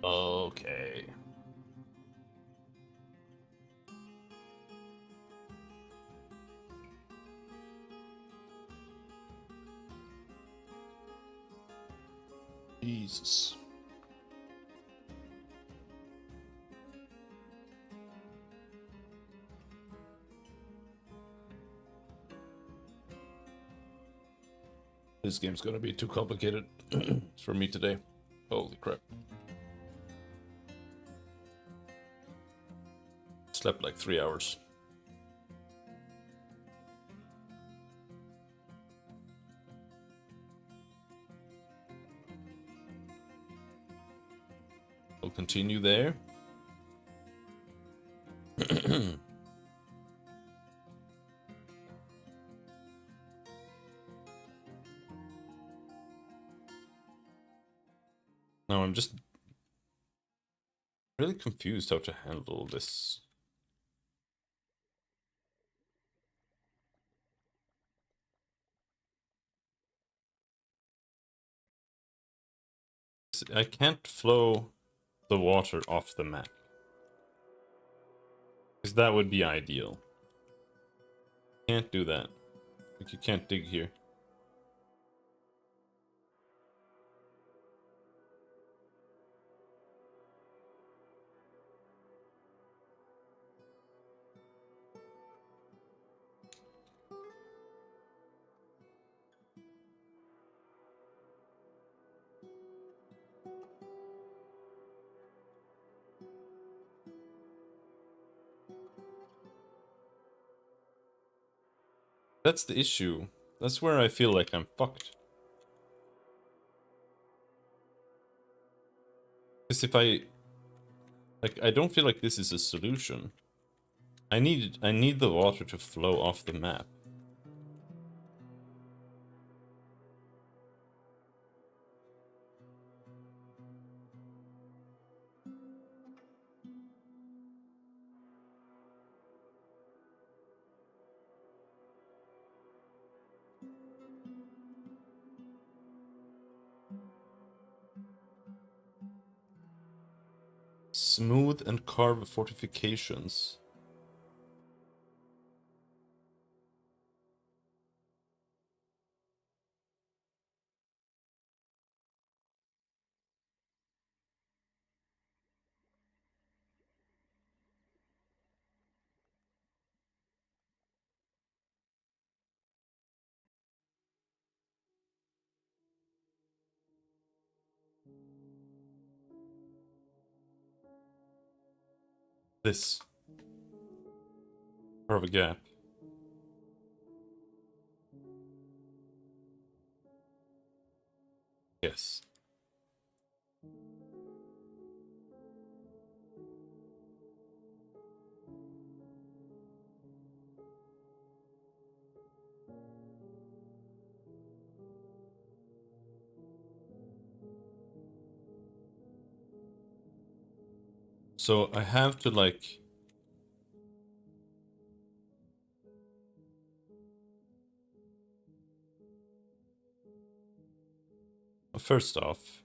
Okay. Jesus. This game's gonna be too complicated for me today. Holy crap. Slept like 3 hours. We'll continue there. Now I'm just really confused how to handle this. I can't flow the water off the map. Because that would be ideal. Can't do that. Like, you can't dig here. That's the issue. That's where I feel like I'm fucked. Because if I... Like, I don't feel like this is a solution. I need the water to flow off the map. Smooth and carve fortifications. This. Carve a gap. Yes. So I have to like... First off,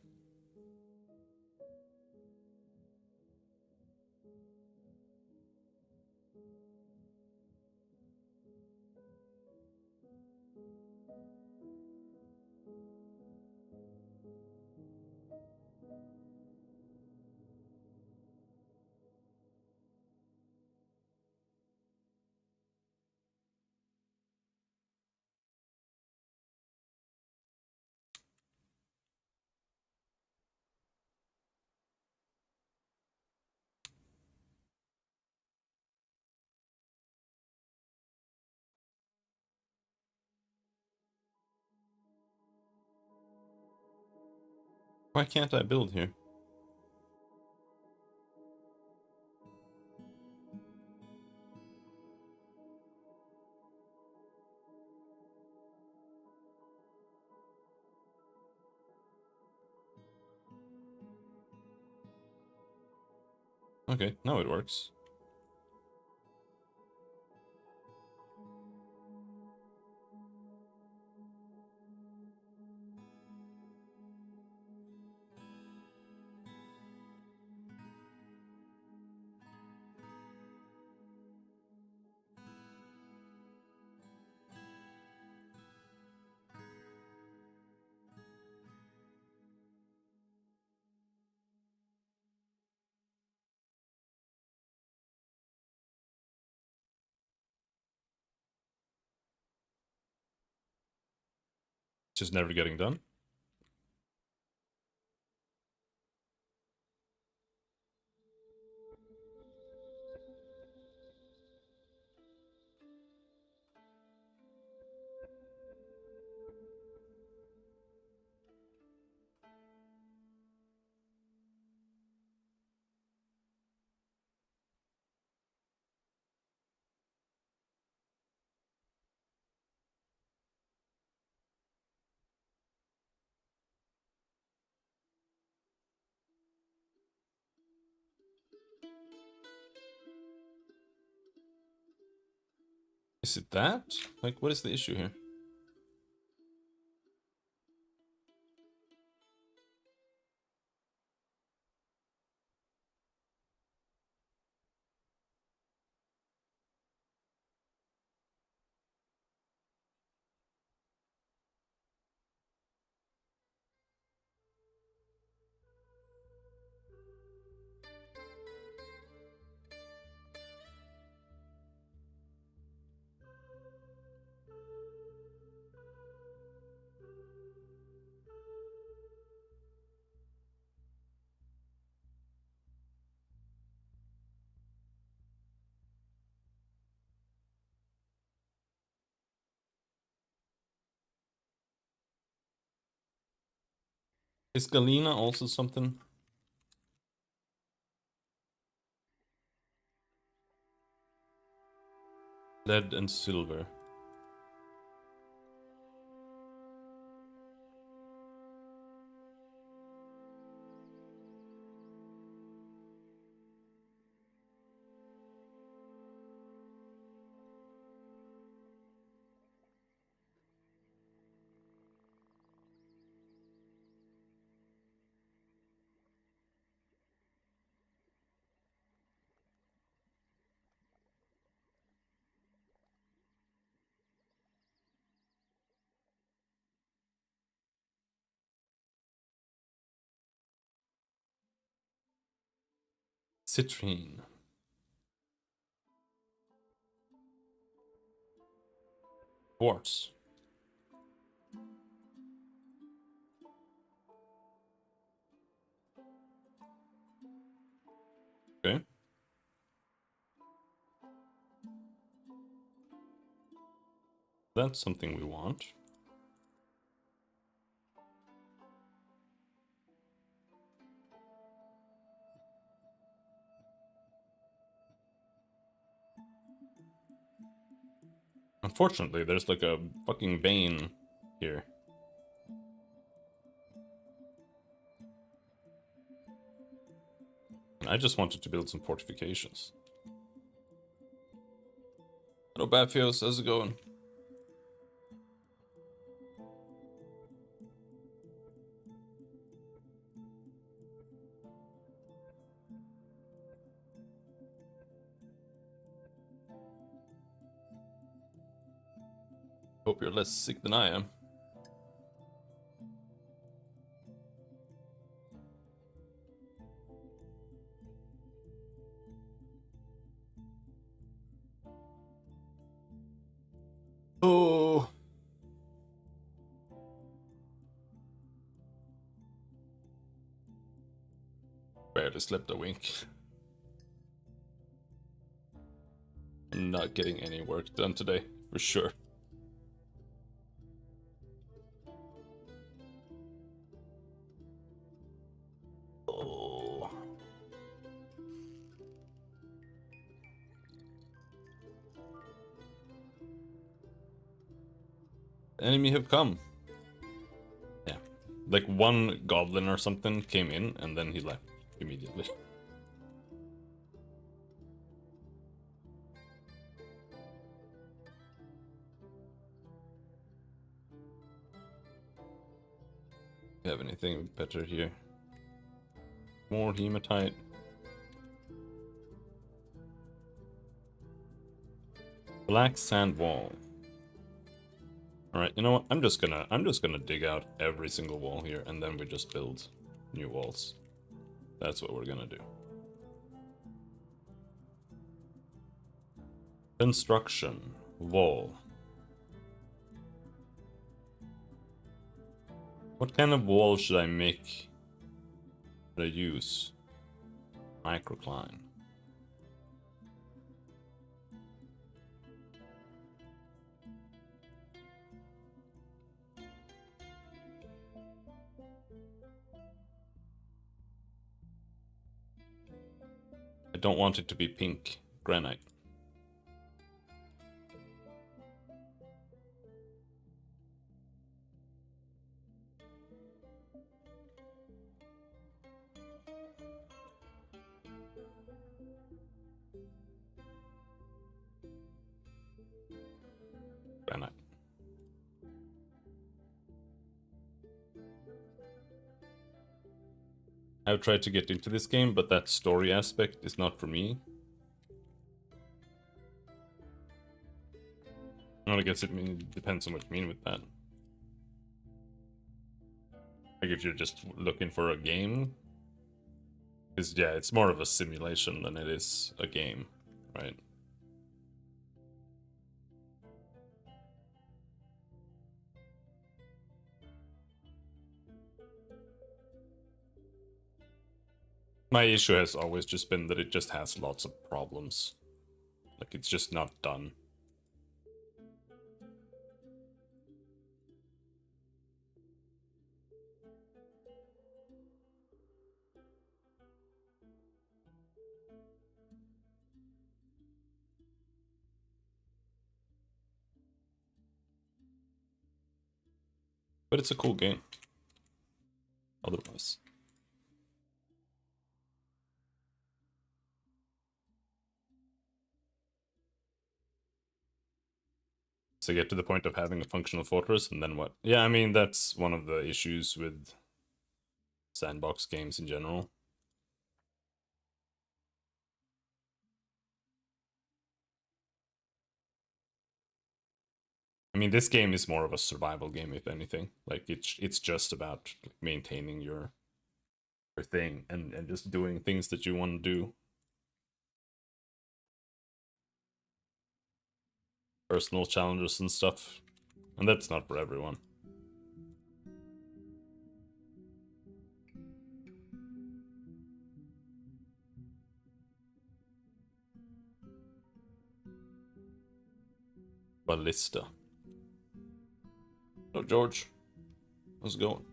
why can't I build here? Okay, now it works. Just never getting done. Is it that? Like, what is the issue here? Is Galena also something? Lead and silver. Citrine. Quartz. Okay. That's something we want. Unfortunately, there's like a fucking vein here. And I just wanted to build some fortifications. Hello, Bafios, how's it going? Hope you're less sick than I am. Oh. Barely slept a wink. I'm not getting any work done today, for sure. Oh. The enemy have come. Yeah. Like one goblin or something came in and then he left immediately. You have anything better here? More hematite. Black sand wall. Alright, you know what? I'm just gonna dig out every single wall here and then we just build new walls. That's what we're gonna do. Construction. Wall. What kind of wall should I make? Should I use? Microcline. I don't want it to be pink granite. Granite. I've tried to get into this game, but that story aspect is not for me. Well, I guess it depends on what you mean with that. Like if you're just looking for a game, because yeah, it's more of a simulation than it is a game, right? My issue has always just been that it just has lots of problems. Like it's just not done. But it's a cool game. Otherwise. So get to the point of having a functional fortress, and then what? Yeah, I mean, that's one of the issues with sandbox games in general. I mean, this game is more of a survival game, if anything. Like, it's just about maintaining your thing and just doing things that you want to do. Personal challenges and stuff. And that's not for everyone. Ballista. Oh, George. How's it going?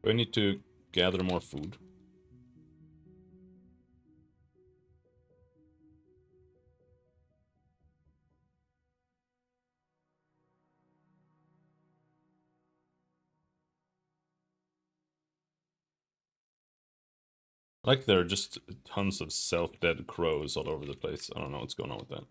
Do I need to gather more food? Like there are just tons of self-dead crows all over the place. I don't know what's going on with that.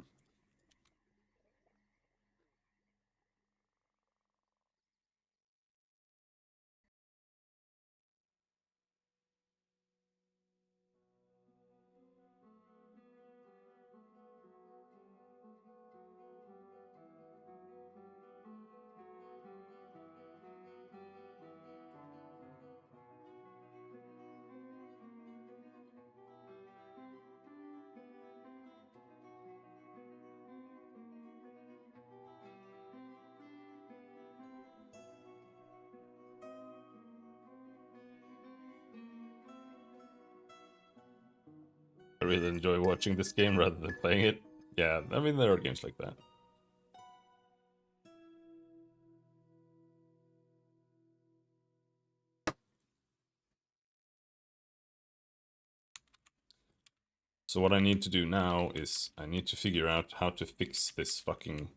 I really enjoy watching this game rather than playing it. Yeah, I mean, there are games like that. So what I need to do now is I need to figure out how to fix this fucking...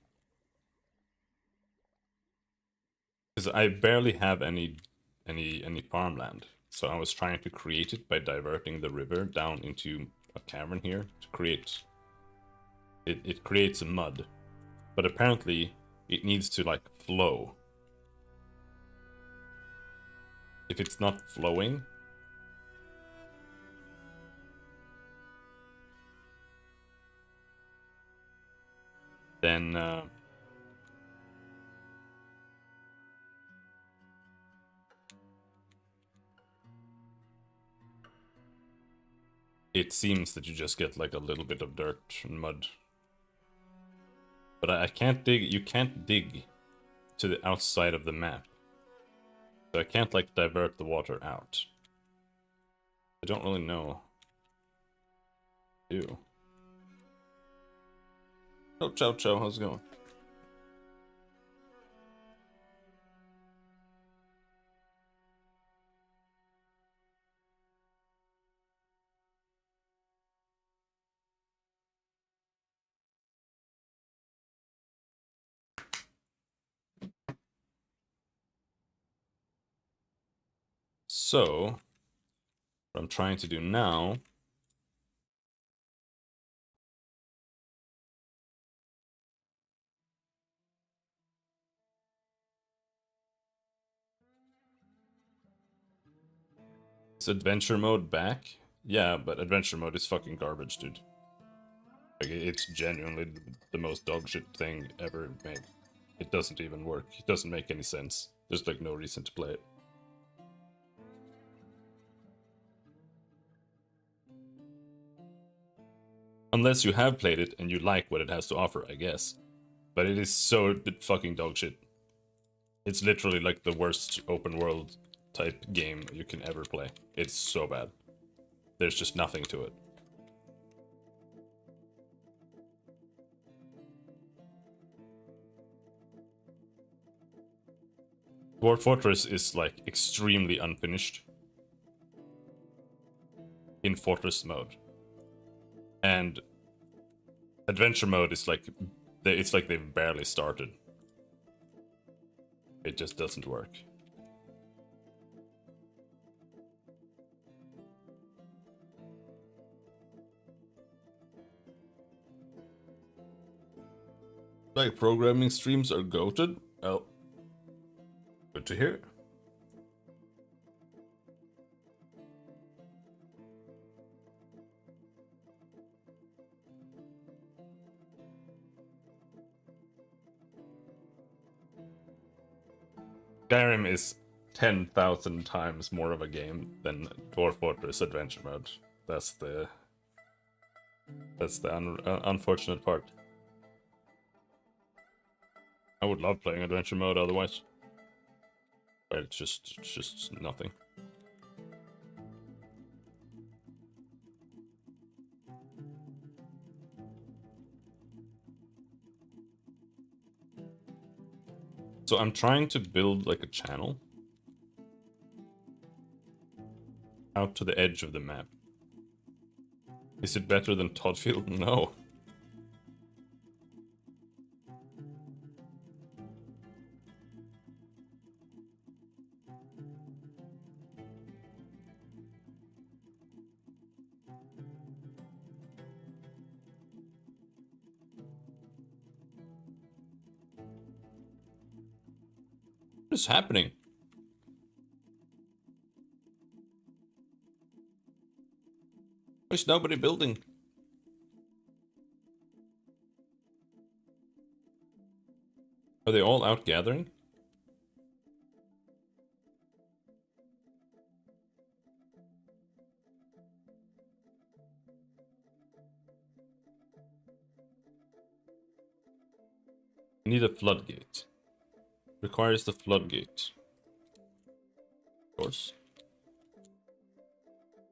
Because I barely have any farmland. So I was trying to create it by diverting the river down into a cavern here to create... It creates a mud. But apparently it needs to like flow. If it's not flowing, then it seems that you just get like a little bit of dirt and mud. But I can't dig, you can't dig to the outside of the map. So I can't like divert the water out. I don't really know. Ew. Oh, ciao ciao, how's it going? So, what I'm trying to do now is adventure mode back. Yeah, but adventure mode is fucking garbage, dude. Like, it's genuinely the most dogshit thing ever made. It doesn't even work. It doesn't make any sense. There's like no reason to play it. Unless you have played it and you like what it has to offer, I guess. But it is so fucking dogshit. It's literally like the worst open world type game you can ever play. It's so bad. There's just nothing to it. Dwarf Fortress is like extremely unfinished in Fortress mode. And adventure mode is like, it's like they've barely started. It just doesn't work. Like programming streams are goated? Oh, good to hear. Skyrim is 10,000 times more of a game than Dwarf Fortress Adventure Mode. That's the unfortunate part. I would love playing Adventure Mode otherwise, but it's just nothing. So I'm trying to build like a channel out to the edge of the map. Is it better than Toddfield? No. What is happening? There's nobody building. Are they all out gathering? Need a floodgate. Requires the floodgate. Of course.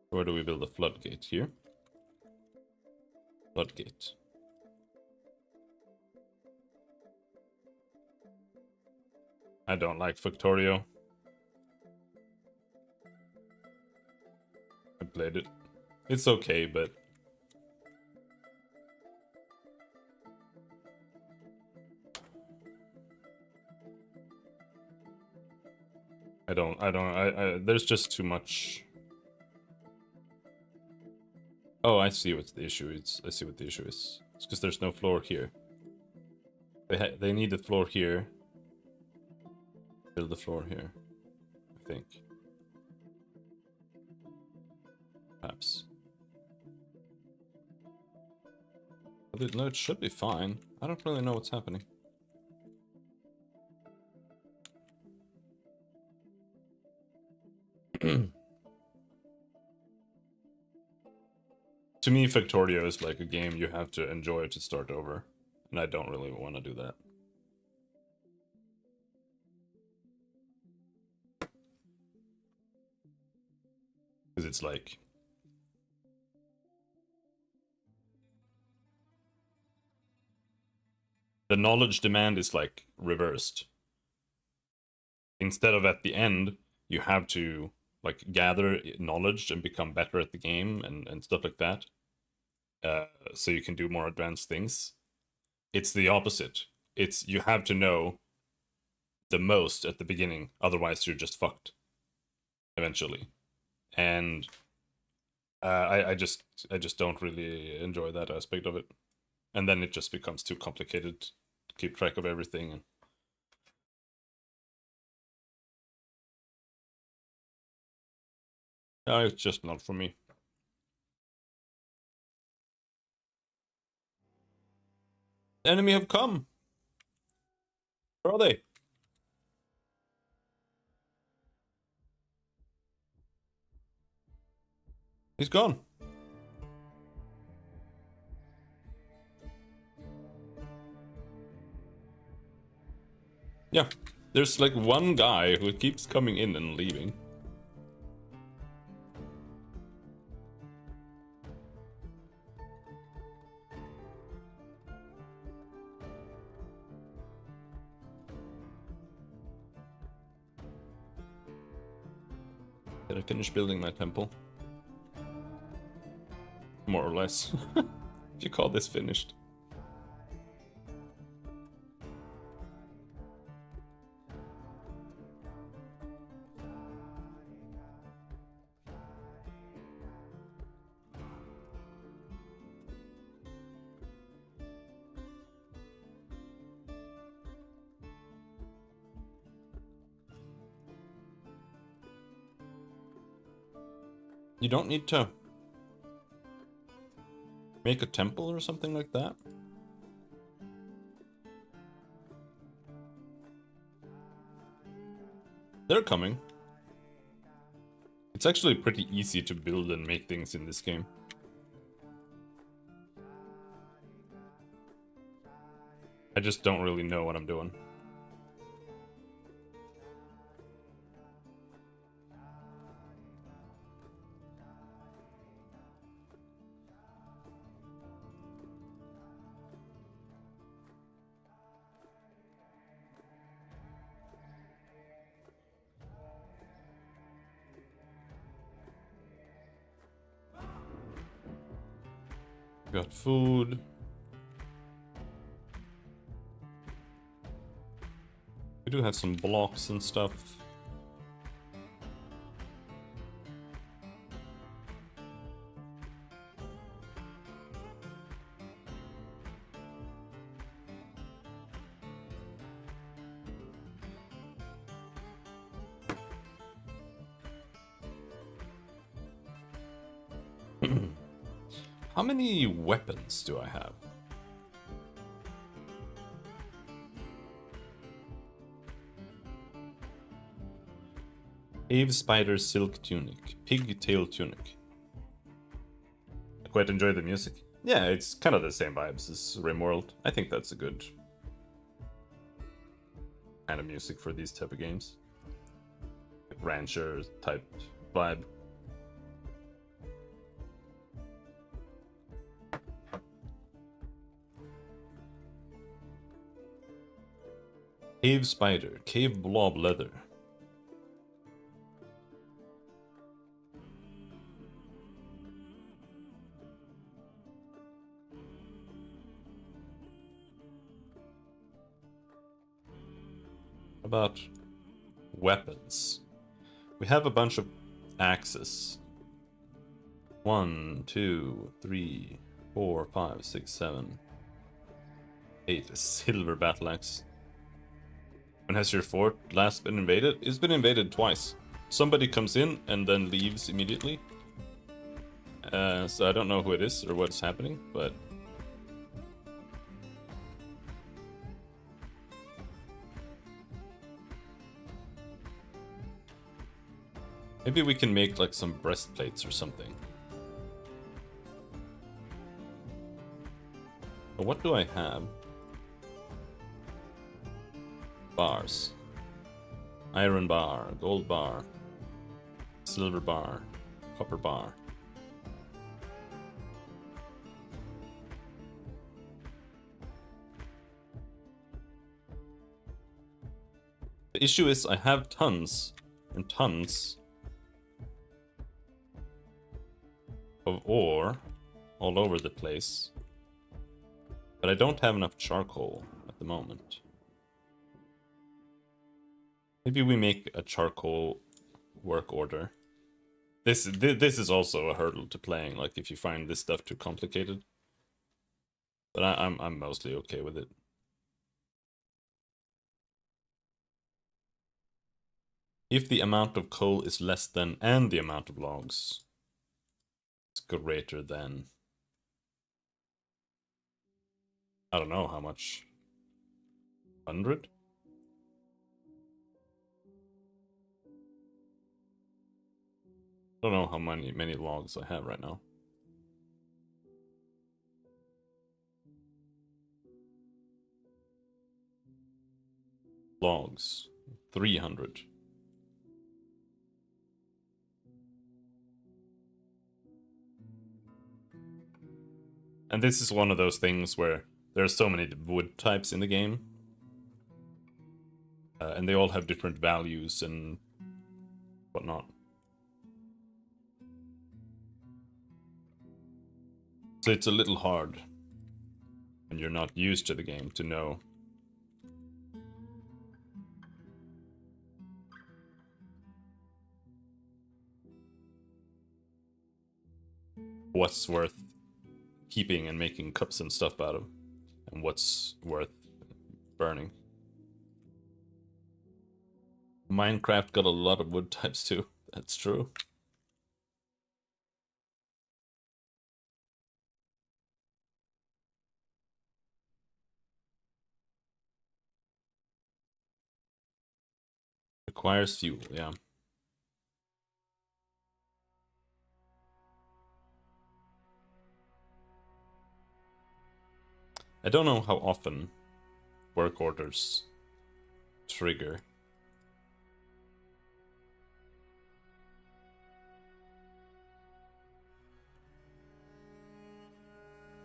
Where do we build a floodgate? Here? Floodgate. I don't like Factorio. I played it. It's okay, but there's just too much. Oh, I see what the issue is. I see what the issue is. It's because there's no floor here. They need the floor here. Build the floor here, I think. Perhaps. But no, it should be fine. I don't really know what's happening. To me, Factorio is like a game you have to enjoy to start over. And I don't really want to do that. Because it's like... the knowledge demand is like reversed. Instead of at the end, you have to like gather knowledge and become better at the game and stuff like that. So you can do more advanced things. It's the opposite. It's you have to know the most at the beginning, otherwise you're just fucked eventually. And I just don't really enjoy that aspect of it. And then it just becomes too complicated to keep track of everything. And it's just not for me. The enemy have come. Where are they? He's gone. Yeah, there's like one guy who keeps coming in and leaving. Did I finish building my temple? More or less. If you call this finished. You don't need to make a temple or something like that? They're coming. It's actually pretty easy to build and make things in this game. I just don't really know what I'm doing. Got food. We do have some blocks and stuff. How many weapons do I have? Cave spider silk tunic, pigtail tunic. I quite enjoy the music. Yeah, it's kind of the same vibes as Rimworld. I think that's a good kind of music for these type of games. Rancher type vibe. Cave spider, cave blob leather. About weapons. We have a bunch of axes. 1, 2, 3, 4, 5, 6, 7, 8. A silver battle axe. When has your fort last been invaded? It's been invaded twice. Somebody comes in and then leaves immediately. So I don't know who it is or what's happening, but... maybe we can make like some breastplates or something. But what do I have? Bars. Iron bar, gold bar, silver bar, copper bar. The issue is I have tons and tons of ore all over the place, but I don't have enough charcoal at the moment. Maybe we make a charcoal work order. This is also a hurdle to playing, like if you find this stuff too complicated. But I'm mostly okay with it. If the amount of coal is less than and the amount of logs is greater than, I don't know how much. 100? I don't know how many logs I have right now. Logs. 300. And this is one of those things where there are so many wood types in the game. And they all have different values and whatnot. So it's a little hard when you're not used to the game to know what's worth keeping and making cups and stuff out of, and what's worth burning. Minecraft got a lot of wood types too. That's true. Requires fuel, yeah. I don't know how often work orders trigger.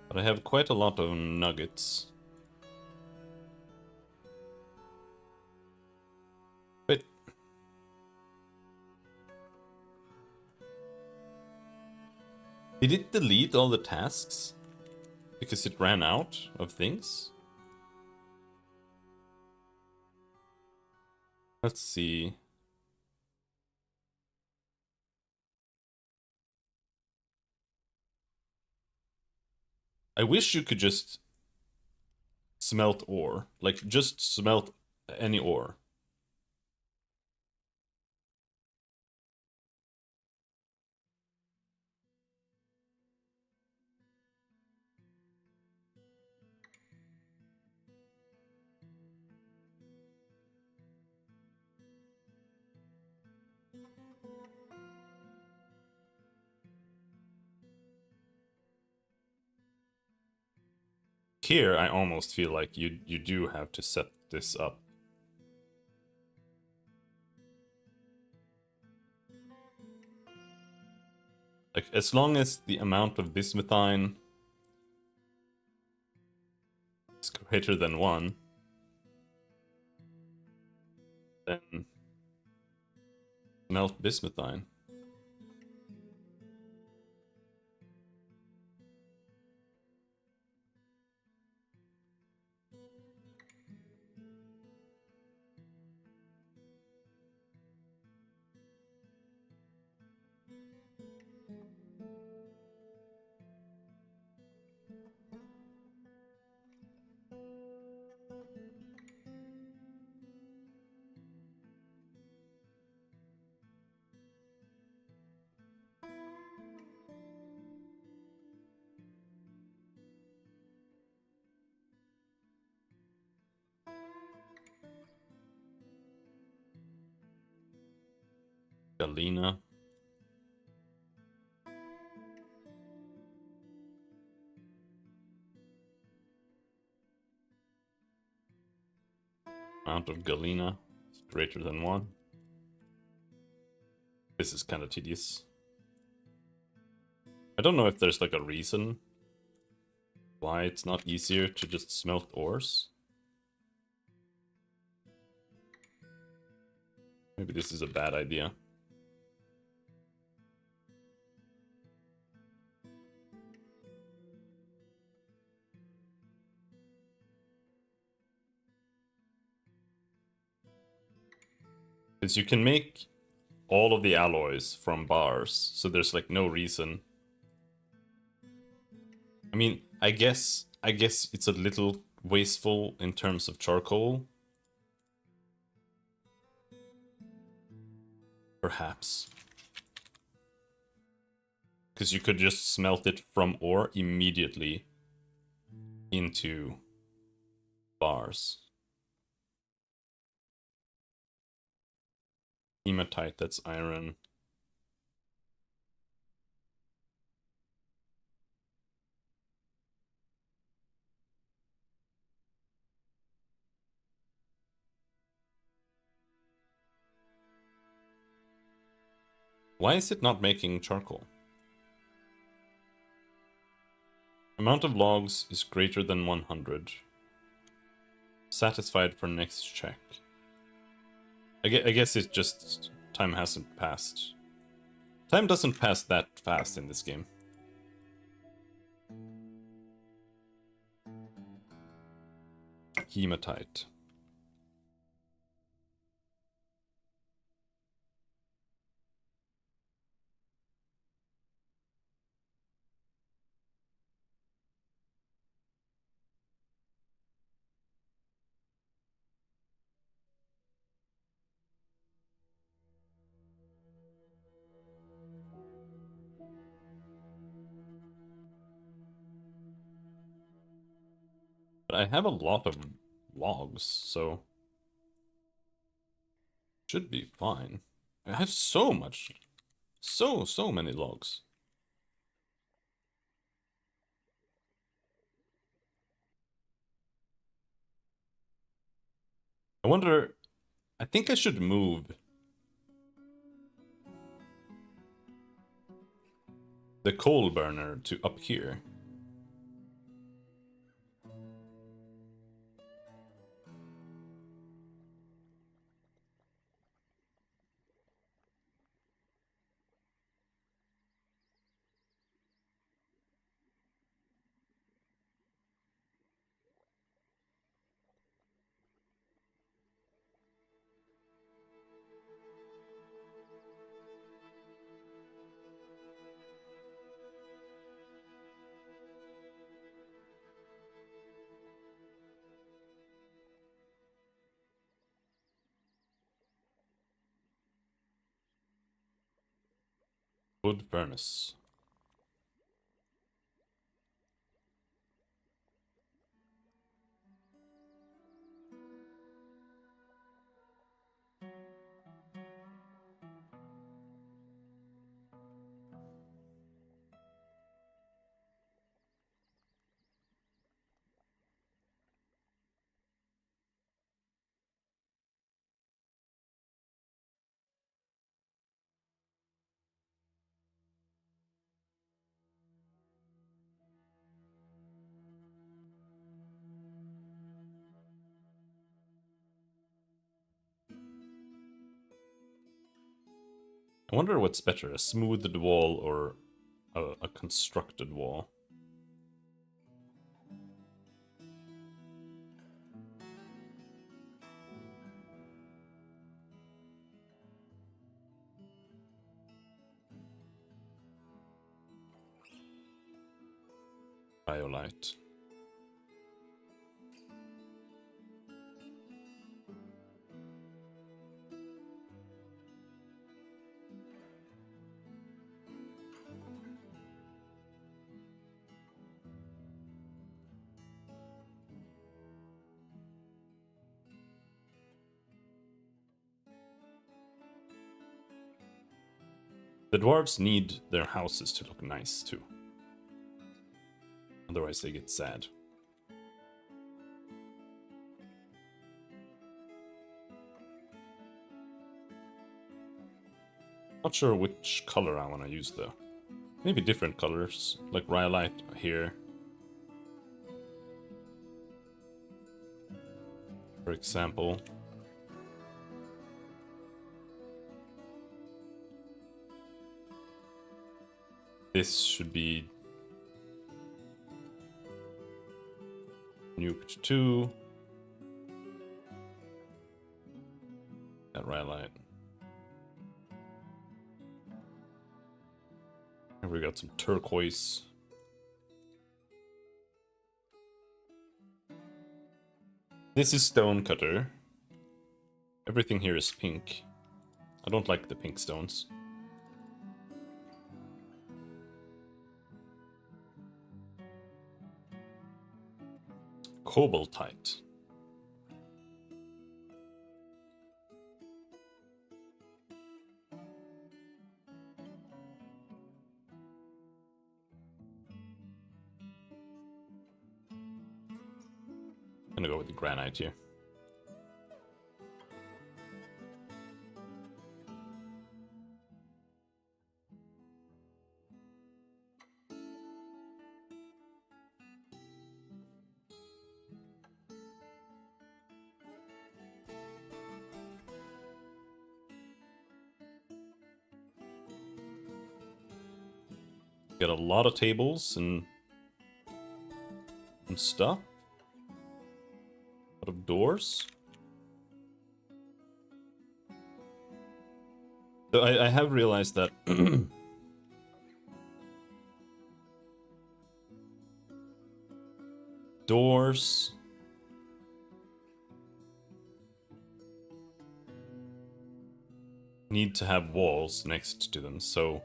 But I have quite a lot of nuggets. Wait. Did it delete all the tasks? Because it ran out of things? Let's see. I wish you could just smelt ore. Like, just smelt any ore. Here, I almost feel like you do have to set this up. Like, as long as the amount of bismuthine is greater than 1, then melt bismuthine. Galena. Amount of galena is greater than 1. This is kind of tedious. I don't know if there's like a reason why it's not easier to just smelt ores. Maybe this is a bad idea. Because you can make all of the alloys from bars, so there's like no reason. I mean, I guess it's a little wasteful in terms of charcoal. Perhaps. Because you could just smelt it from ore immediately into bars. Hematite, that's iron. Why is it not making charcoal? Amount of logs is greater than 100. Satisfied for next check. I guess it's just time hasn't passed. Time doesn't pass that fast in this game. Hematite. But I have a lot of logs, so should be fine. I have so much, so many logs. I wonder, I think I should move the coal burner to up here. Wood furnace. I wonder what's better, a smoothed wall or a constructed wall. Biolite. The dwarves need their houses to look nice too. Otherwise they get sad. Not sure which color I want to use though. Maybe different colors, like rhyolite here. For example. This should be nuked 2. That rhyolite. And we got some turquoise. This is stonecutter. Everything here is pink. I don't like the pink stones. Cobaltite. I'm gonna go with the granite here. Got a lot of tables and stuff. A lot of doors. So I have realized that doors need to have walls next to them, so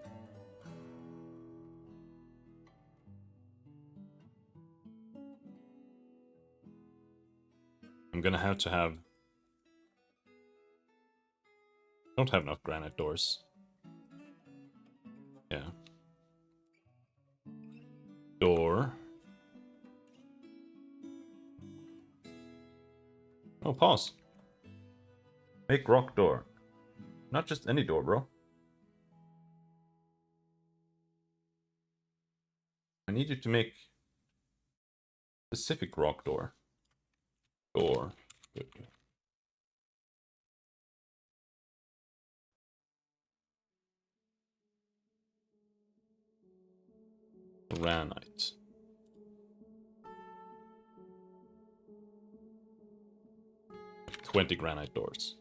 I'm gonna have to have... Don't have enough granite doors. Yeah. Door. Oh, pause. Make rock door. Not just any door, bro. I need you to make specific rock door. Door. Good. Granite. Like 20 granite doors.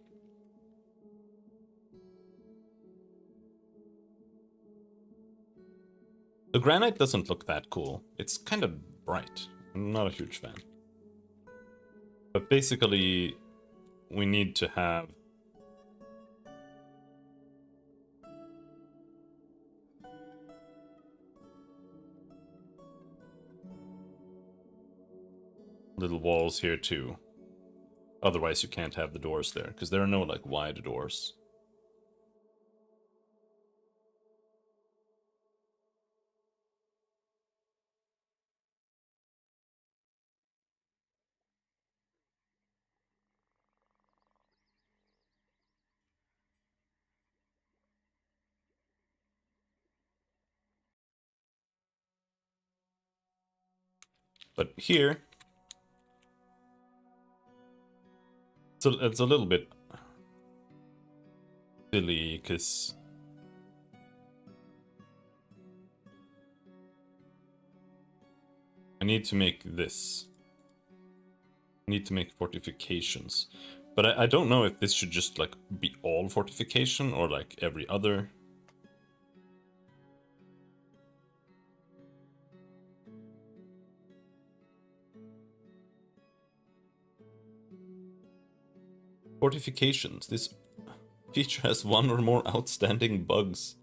The granite doesn't look that cool. It's kind of bright. I'm not a huge fan. But basically, we need to have little walls here too. Otherwise you can't have the doors there, because there are no like wide doors. But here, it's a little bit silly, because I need to make this. I need to make fortifications. But I don't know if this should just like be all fortification or like every other. Fortifications. This feature has one or more outstanding bugs.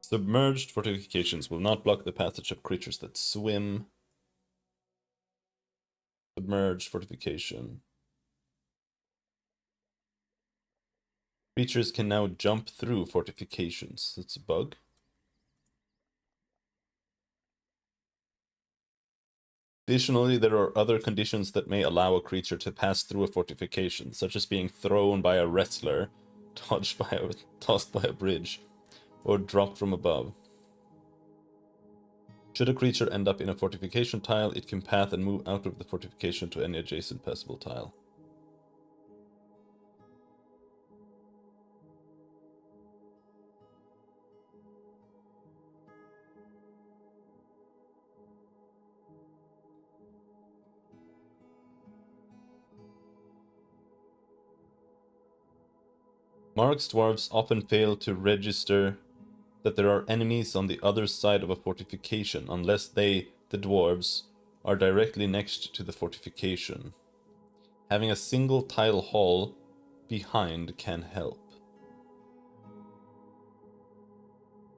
Submerged fortifications will not block the passage of creatures that swim. Submerged fortification. Creatures can now jump through fortifications. That's a bug. Additionally, there are other conditions that may allow a creature to pass through a fortification, such as being thrown by a wrestler, tossed by a bridge, or dropped from above. Should a creature end up in a fortification tile, it can path and move out of the fortification to any adjacent passable tile. Marks dwarves often fail to register that there are enemies on the other side of a fortification unless they, the dwarves, are directly next to the fortification. Having a single tile hall behind can help.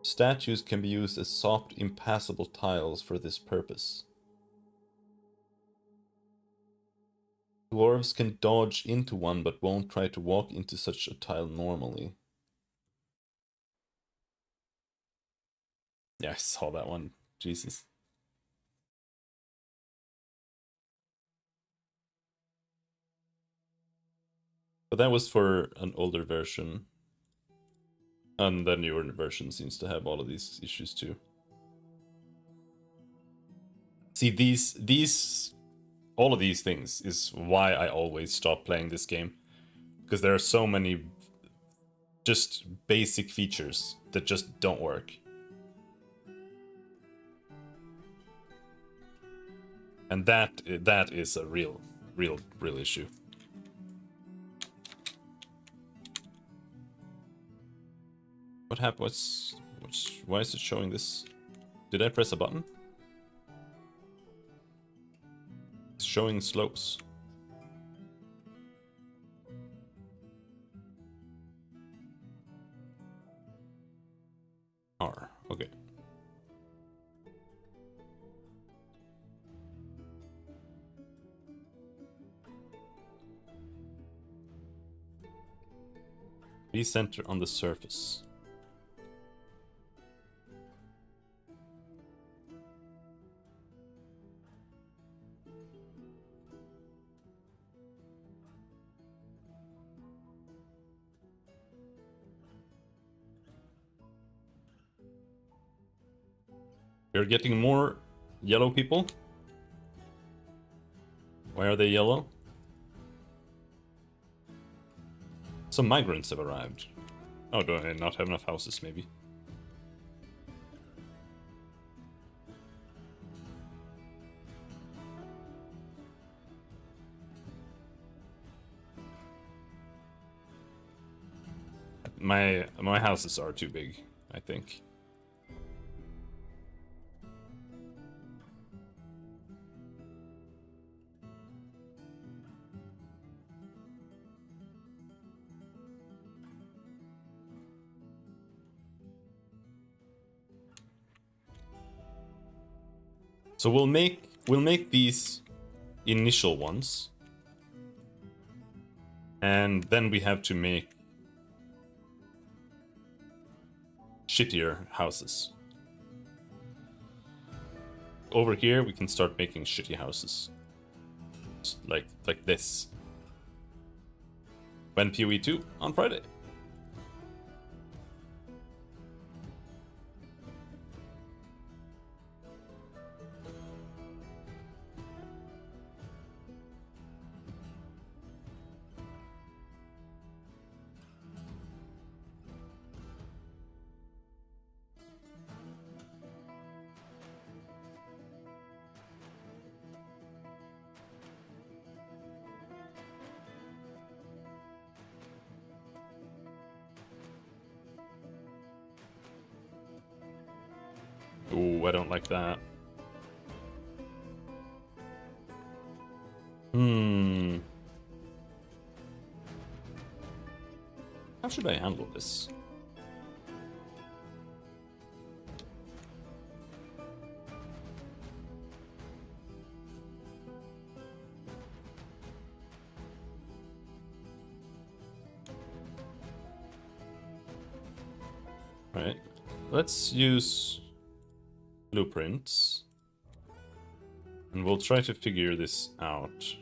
Statues can be used as soft, impassable tiles for this purpose. Dwarves can dodge into one but won't try to walk into such a tile normally. Yeah, I saw that one. Jesus. But that was for an older version. And the newer version seems to have all of these issues too. See, all of these things is why I always stop playing this game. Because there are so many just basic features that just don't work. And that is a real issue. What happened? Why is it showing this? Did I press a button? It's showing slopes. R. Okay. Recenter on the surface. We're getting more yellow people. Why are they yellow? Some migrants have arrived. Oh, do I not have enough houses, maybe? My houses are too big, I think. So we'll make these initial ones. And then we have to make shittier houses. Over here we can start making shitty houses. Like this. When PoE 2 on Friday. Ooh, I don't like that. How should I handle this? Right. Let's use blueprints. And we'll try to figure this out.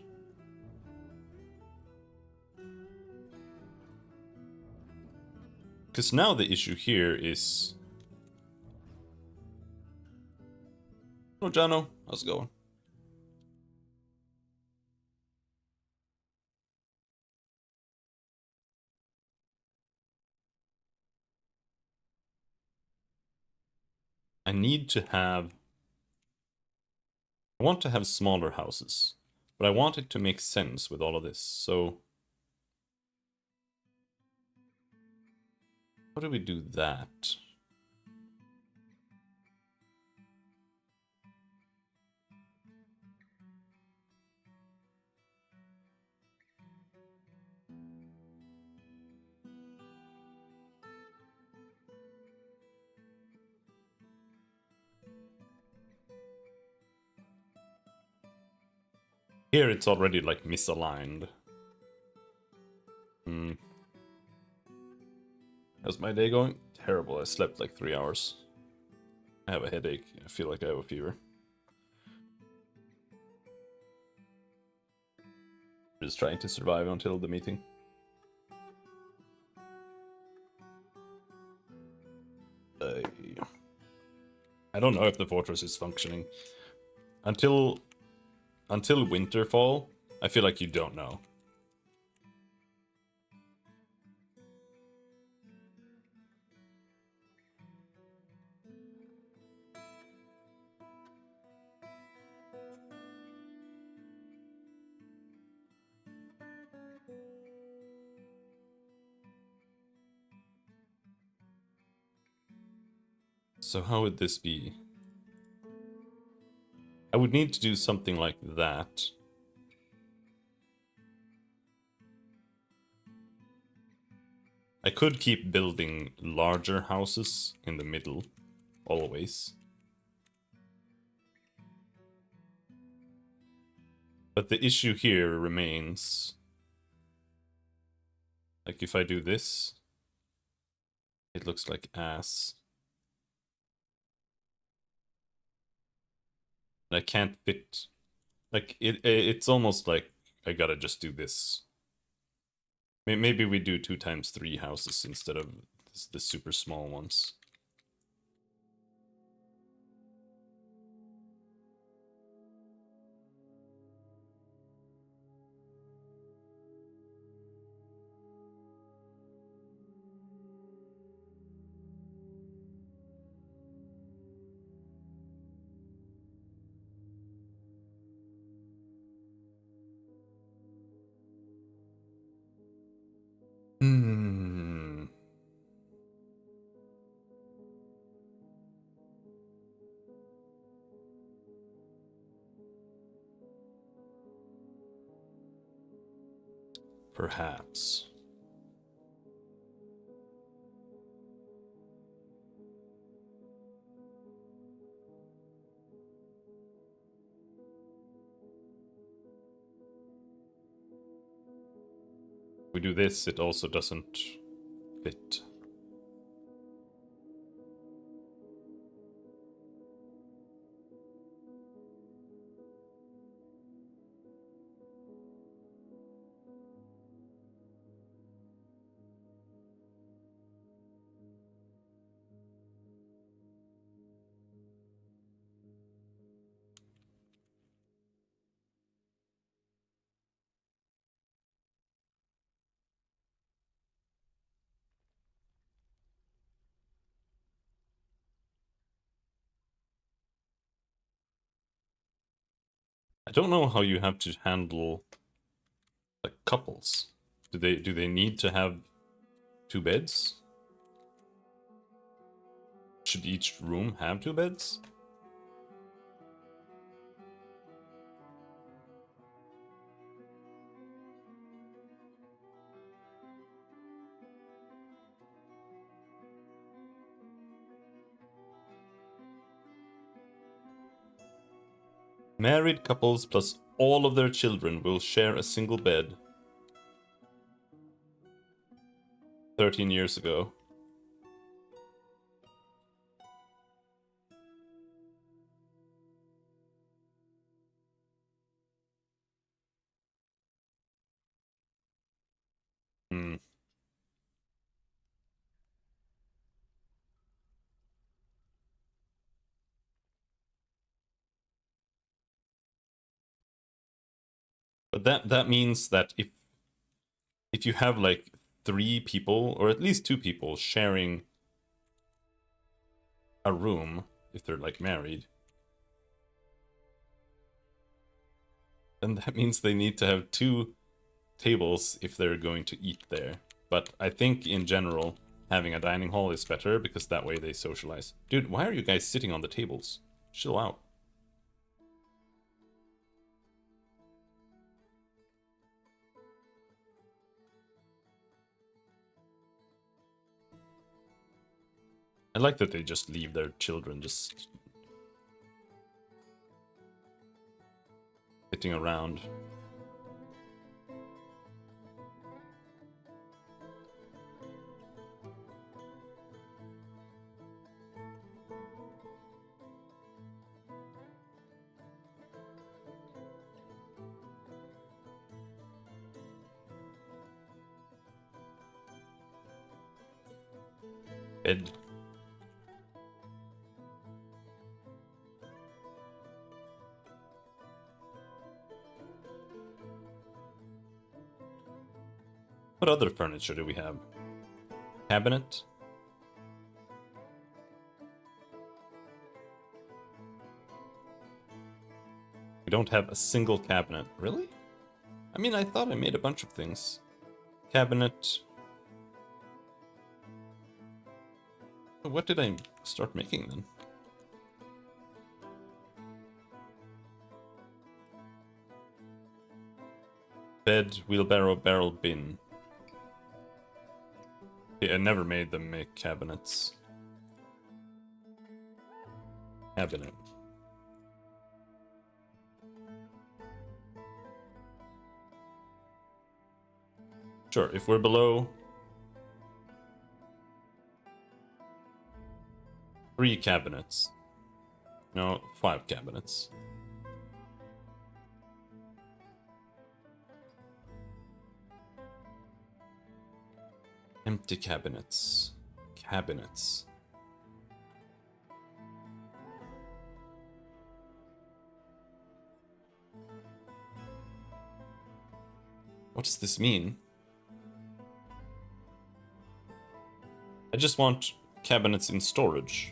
Because now the issue here is... Oh, Jano, how's it going? I need to have... I want to have smaller houses, but I want it to make sense with all of this, so... How do we do that? Here it's already like misaligned. How's my day going? Terrible, I slept like 3 hours. I have a headache, I feel like I have a fever. Just trying to survive until the meeting. I don't know if the fortress is functioning. Until Winterfall, I feel like you don't know. So how would this be? I would need to do something like that. I could keep building larger houses in the middle, always. But the issue here remains... Like, if I do this, it looks like ass. I can't fit... Like, it's almost like I gotta just do this. Maybe we do 2 times 3 houses instead of the super small ones. Perhaps. We do this, it also doesn't fit. I don't know how you have to handle like couples. Do they need to have 2 beds? Should each room have 2 beds? Married couples plus all of their children will share a single bed. 13 years ago. Hmm. But that means that if you have like 3 people, or at least 2 people, sharing a room, if they're like married, then that means they need to have 2 tables if they're going to eat there. But I think in general, having a dining hall is better because that way they socialize. Dude, why are you guys sitting on the tables? Chill out. I like that they just leave their children just sitting around. Bed. What other furniture do we have? Cabinet? We don't have a single cabinet. Really? I mean, I thought I made a bunch of things. Cabinet. What did I start making then? Bed, wheelbarrow, barrel, bin. Yeah, I never made them make cabinets. Cabinet. Sure, if we're below 3 cabinets. No, 5 cabinets. Empty cabinets. Cabinets. What does this mean? I just want cabinets in storage.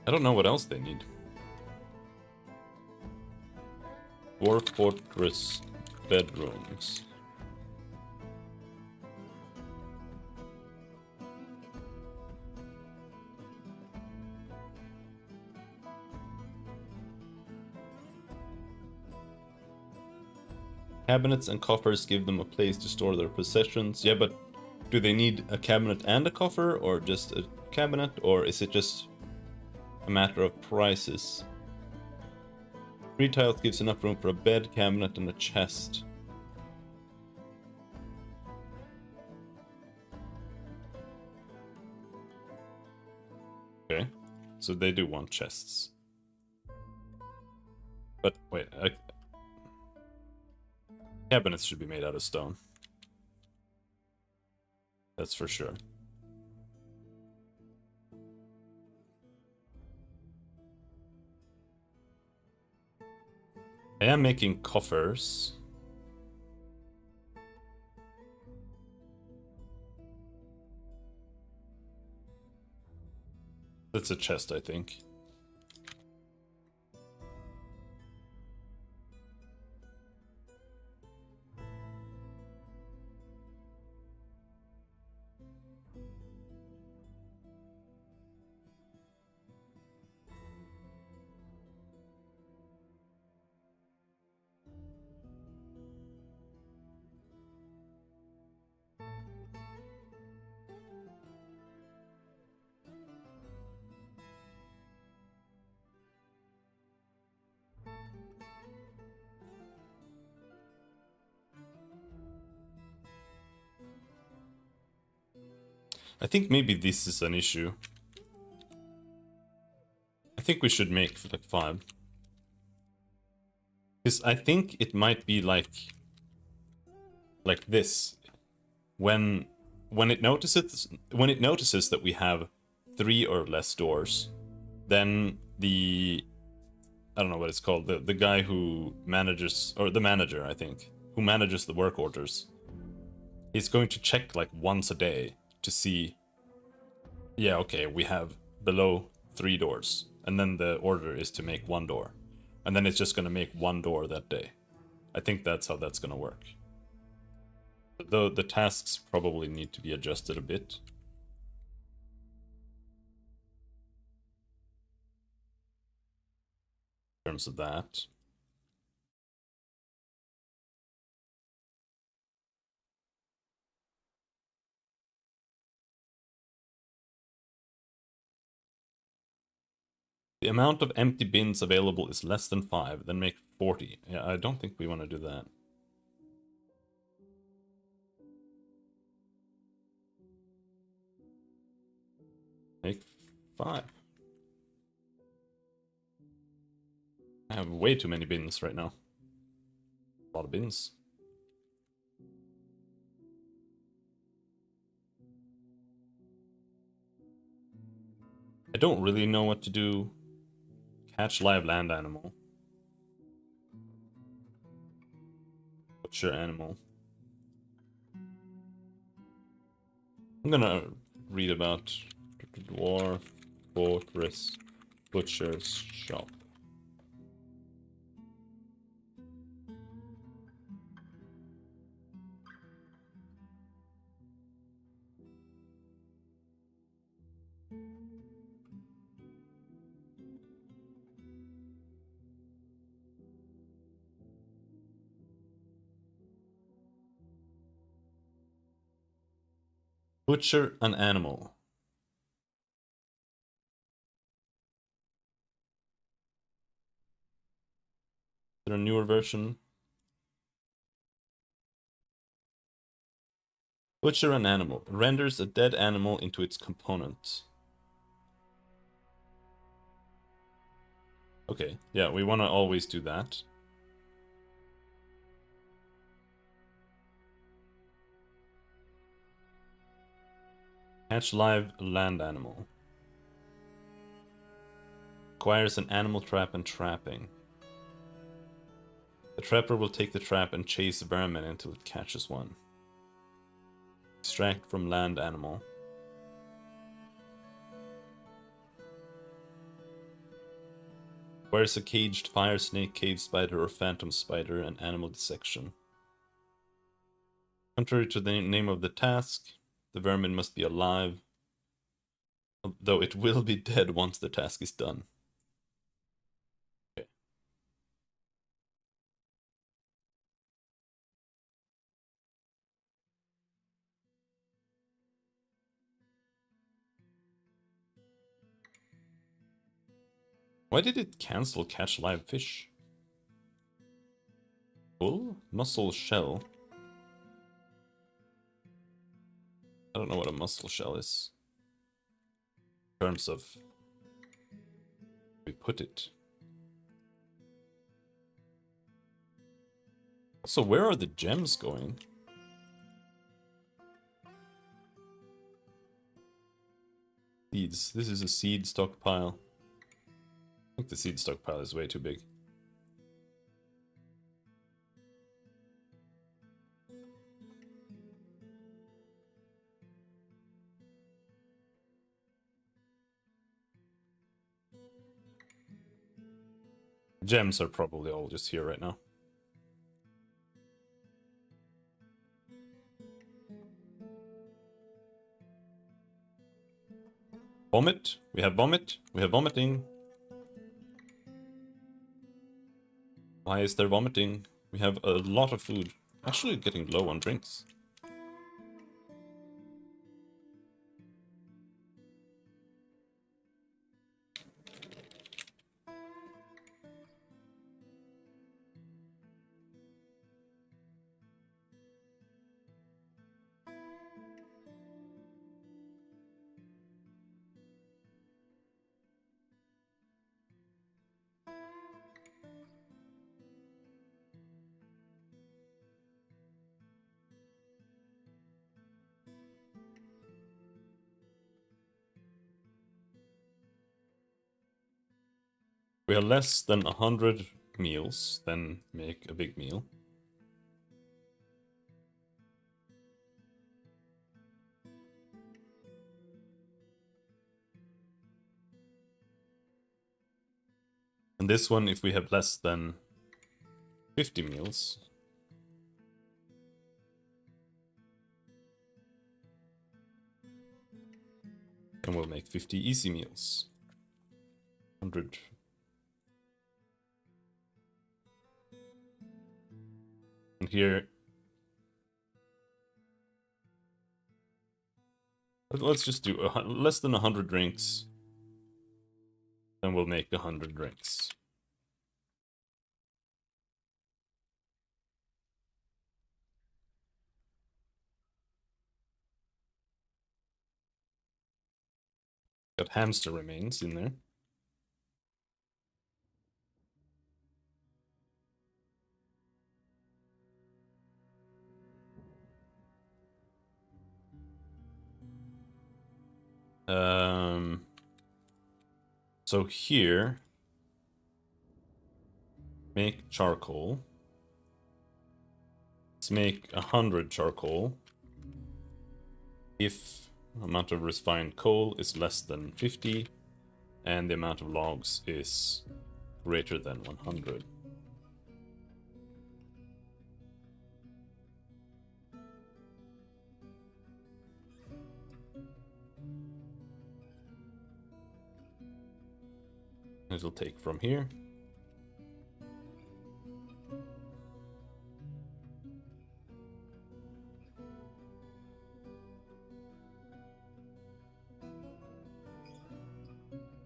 I don't know what else they need. Dwarf Fortress bedrooms. Cabinets and coffers give them a place to store their possessions. Yeah, but do they need a cabinet and a coffer, or just a cabinet, or is it just a matter of prices? 3 tiles gives enough room for a bed, cabinet, and a chest. Okay, so they do want chests. But wait, cabinets should be made out of stone. That's for sure. I am making coffers. That's a chest, I think. I think maybe this is an issue. I think we should make like 5. Because I think it might be like this. When it notices that we have 3 or less doors, then the I don't know what it's called, the guy who manages, or the manager, I think, who manages the work orders, is going to check like once a day to see, yeah, okay, we have below 3 doors, and then the order is to make 1 door, and then it's just going to make 1 door that day. I think that's how that's going to work. Though the tasks probably need to be adjusted a bit. In terms of that. The amount of empty bins available is less than 5, then make 40. Yeah, I don't think we want to do that. Make 5. I have way too many bins right now. A lot of bins. I don't really know what to do. Catch live land animal. Butcher animal. I'm gonna read about Dwarf Fortress Butcher's Shop. Butcher an animal. Is there a newer version? Butcher an animal. Renders a dead animal into its components. Okay, yeah, we want to always do that. Catch live land animal. Acquires an animal trap and trapping. The trapper will take the trap and chase vermin until it catches one. Extract from land animal. Acquires a caged fire snake, cave spider, or phantom spider, and animal dissection. Contrary to the name of the task, the vermin must be alive, though it will be dead once the task is done. Okay. Why did it cancel catch live fish? Full mussel shell. I don't know what a mussel shell is. In terms of we put it. So where are the gems going? Seeds. This is a seed stockpile. I think the seed stockpile is way too big. Gems are probably all just here right now. Vomit. We have vomit. We have vomiting. Why is there vomiting? We have a lot of food. Actually getting low on drinks. we have less than 100 meals, then make a big meal. And this one, if we have less than 50 meals, then we'll make 50 easy meals. 100. And here, let's just do less than 100 drinks. Then we'll make 100 drinks. Got hamster remains in there. So here, make charcoal. Let's make 100 charcoal. If the amount of refined coal is less than 50, and the amount of logs is greater than 100. This will take from here.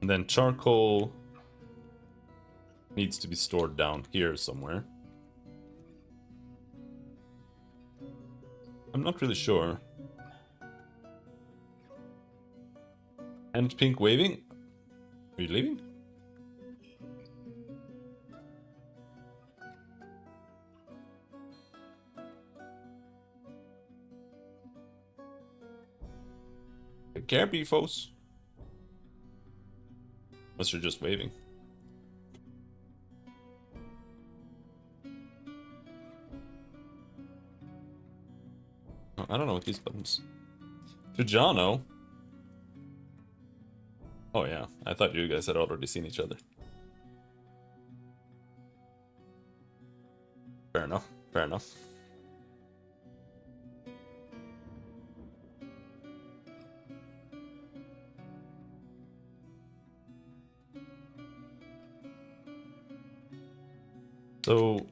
And then charcoal needs to be stored down here somewhere. I'm not really sure. And pink waving? Are you leaving? Take care, beefos. Unless you're just waving. Oh, I don't know what these buttons. Fujano? Oh yeah, I thought you guys had already seen each other. Fair enough, fair enough. So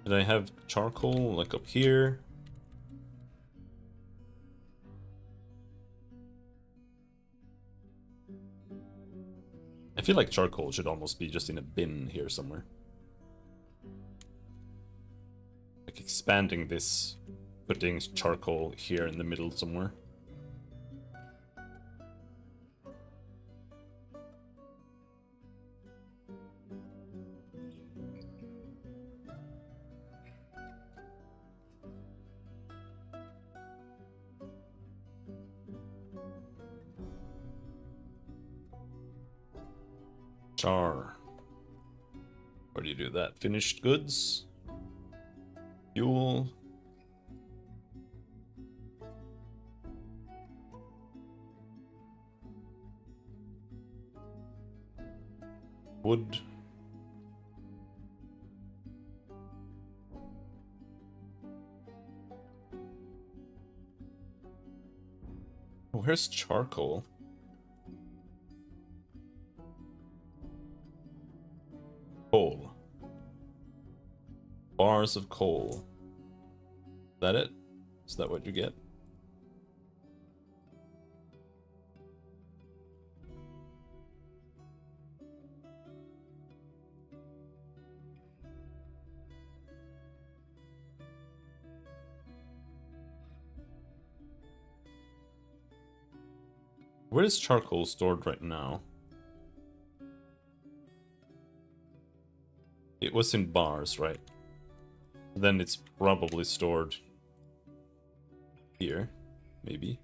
did I have charcoal like up here? I feel like charcoal should almost be just in a bin here somewhere. Like expanding this, putting charcoal here in the middle somewhere. Char. Where do you do that? Finished goods? Fuel? Wood? Where's charcoal? Coal. Bars of coal. Is that it? Is that what you get? Where is charcoal stored right now? It was in bars, right? Then it's probably stored here, maybe.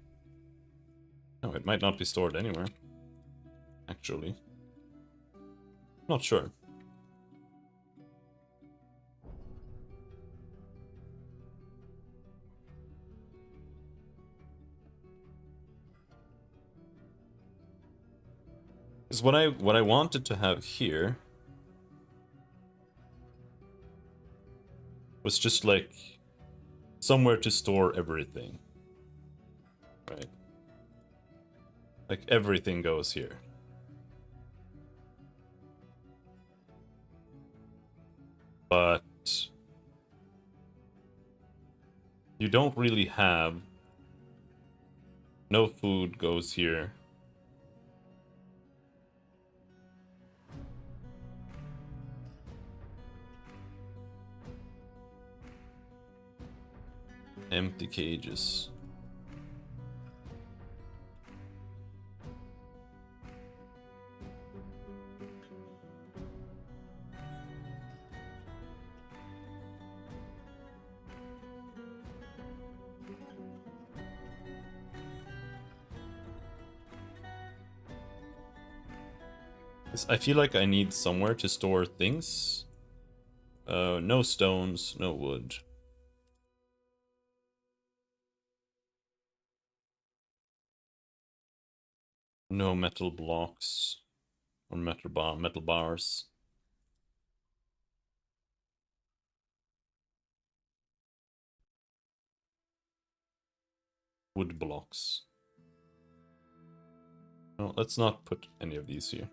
No, it might not be stored anywhere, actually. Not sure. Because what I wanted to have here was just like somewhere to store everything. Right? Like everything goes here. But you don't really have. No food goes here. Empty cages. I feel like I need somewhere to store things. No stones, no wood. No metal blocks or metal bars. Wood blocks. No, let's not put any of these here.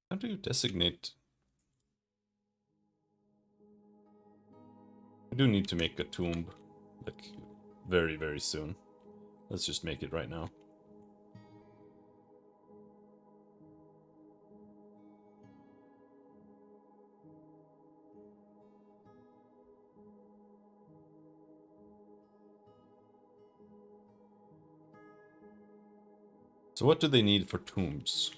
How do you designate? I do need to make a tomb, like, very, very soon. Let's just make it right now. So what do they need for tombs?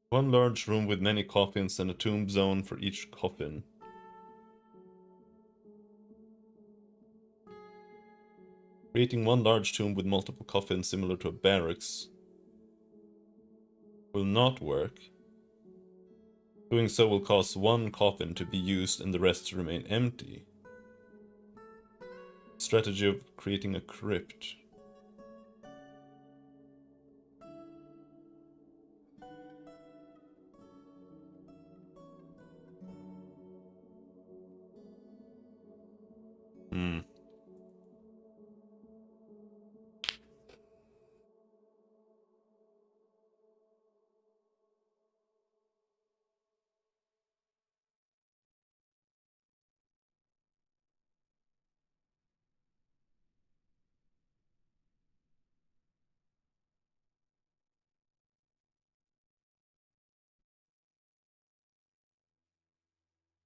One large room with many coffins and a tomb zone for each coffin. Creating one large tomb with multiple coffins similar to a barracks will not work. Doing so will cause one coffin to be used and the rest to remain empty. Strategy of creating a crypt.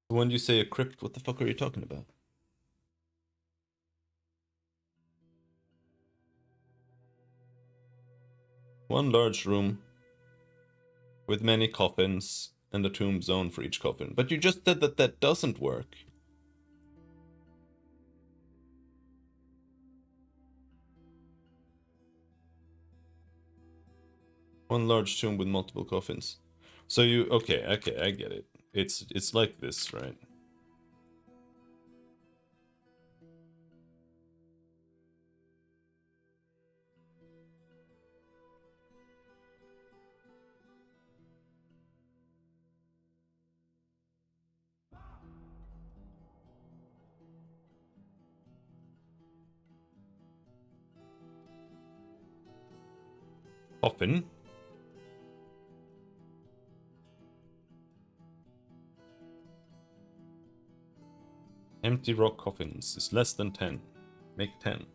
When you say a crypt, what the fuck are you talking about? One large room with many coffins and a tomb zone for each coffin. But you just said that that doesn't work. One large tomb with multiple coffins. So you okay, I get it. It's like this, right? Coffin. Empty rock coffins is less than 10. Make 10.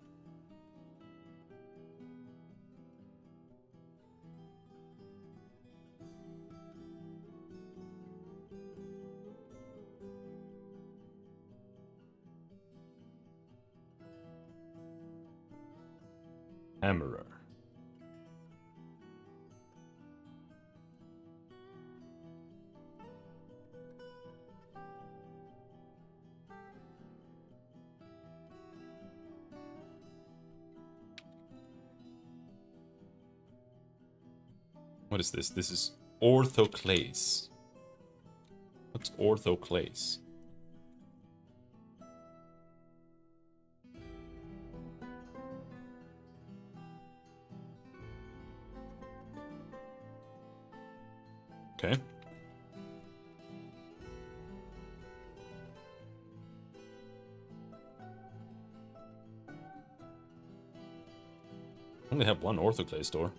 Hammerer. What is this? This is orthoclase. What's orthoclase? Okay. Only have one orthoclase door.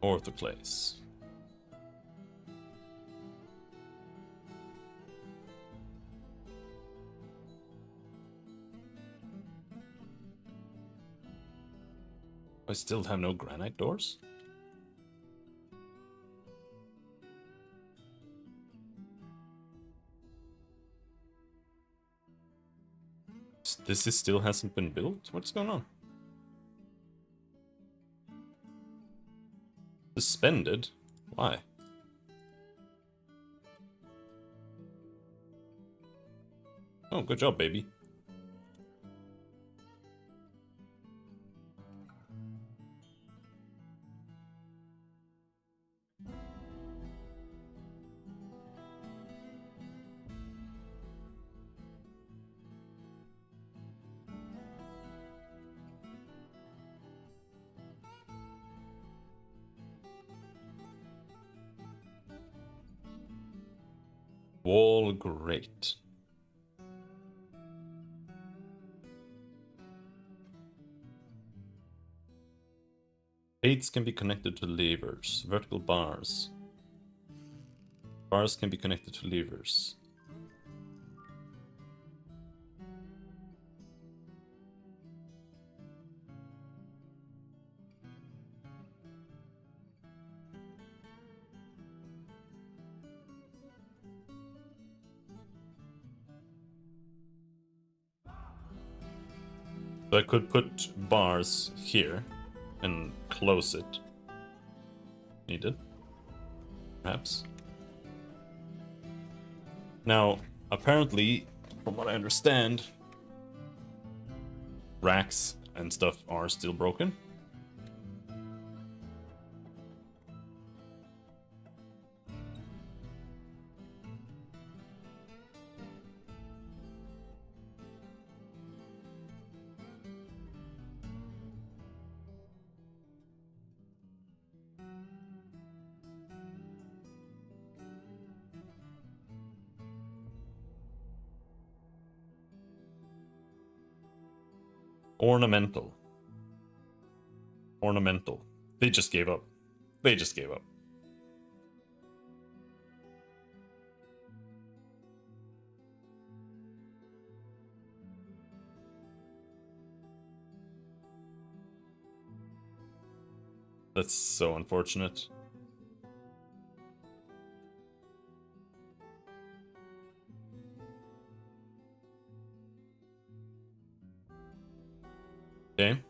Orthoclase. I still have no granite doors? This is still hasn't been built? What's going on? Suspended? Why? Oh, good job, baby. Wall grate. Gates can be connected to levers. Vertical bars. Bars can be connected to levers. So I could put bars here and close it. Needed. Perhaps. Now, apparently, from what I understand, racks and stuff are still broken. Ornamental. Ornamental. They just gave up. They just gave up. That's so unfortunate. Okay.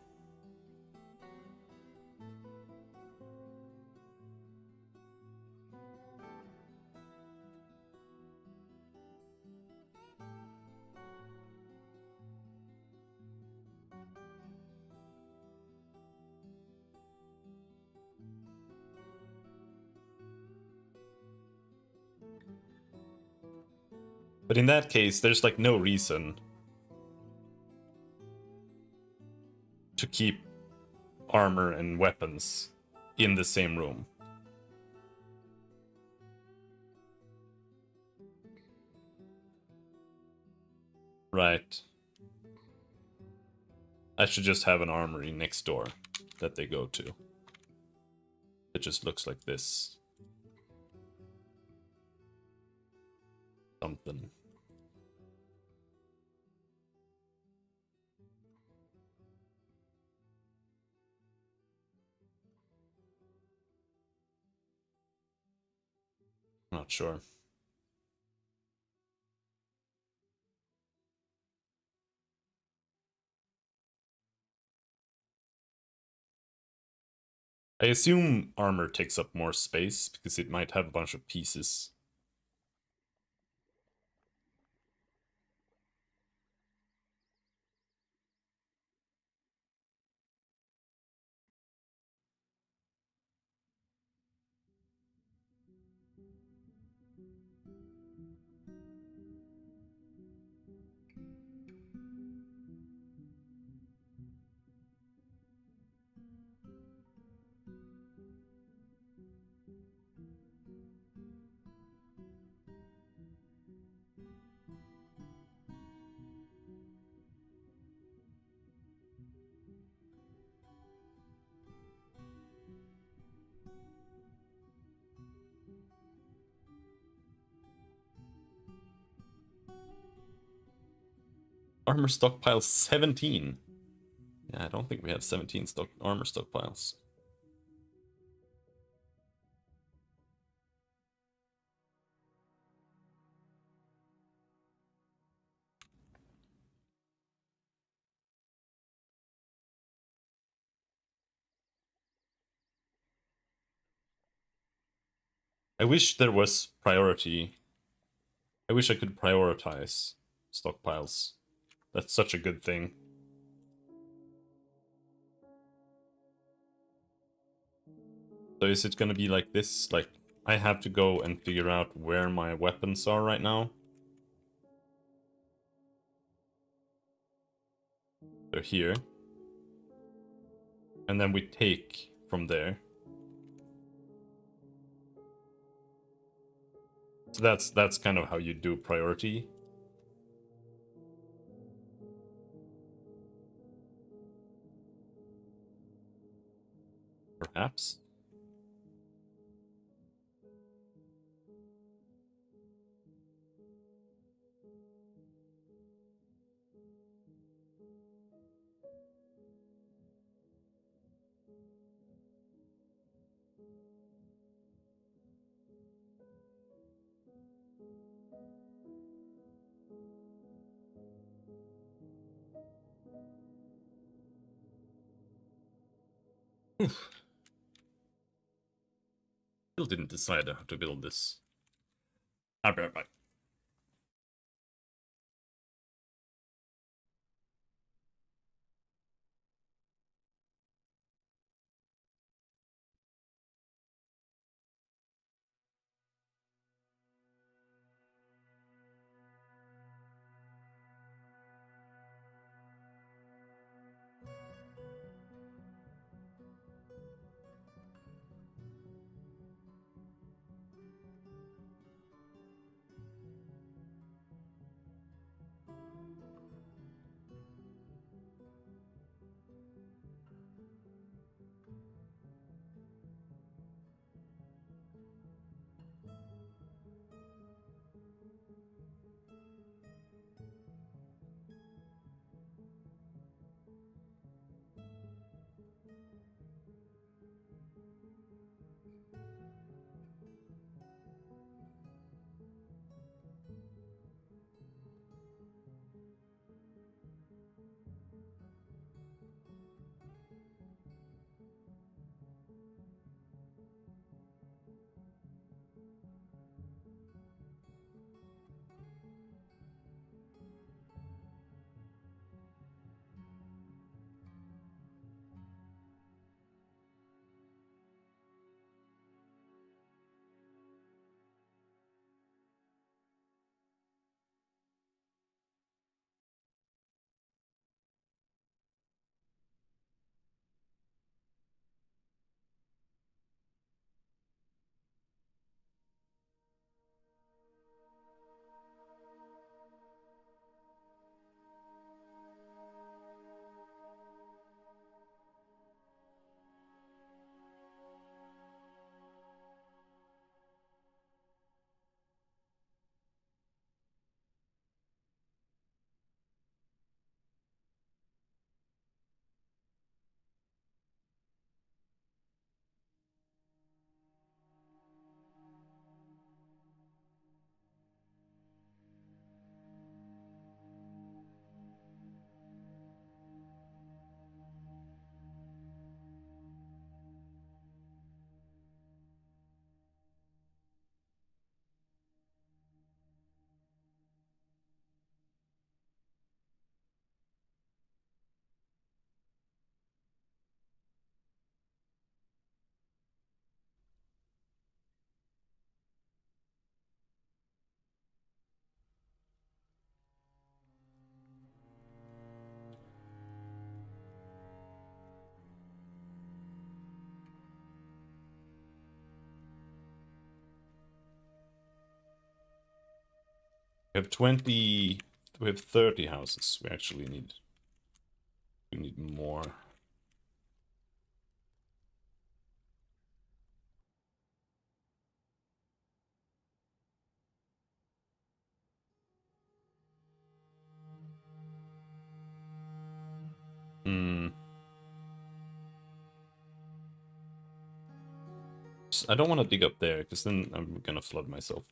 But in that case, there's like no reason to keep armor and weapons in the same room. Right. I should just have an armory next door that they go to. It just looks like this. Something. Not sure. I assume armor takes up more space because it might have a bunch of pieces. Armor stockpile 17. Yeah, I don't think we have 17 armor stockpiles. I wish there was priority. I wish I could prioritize stockpiles. That's such a good thing. So is it gonna be like this? Like, I have to go and figure out where my weapons are right now? They're here. And then we take from there. So that's kind of how you do priority. Perhaps. Oof. Still didn't decide how to build this. I'll be right back. We have 20... We have 30 houses. We actually need... We need more. Hmm. I don't want to dig up there, because then I'm gonna flood myself.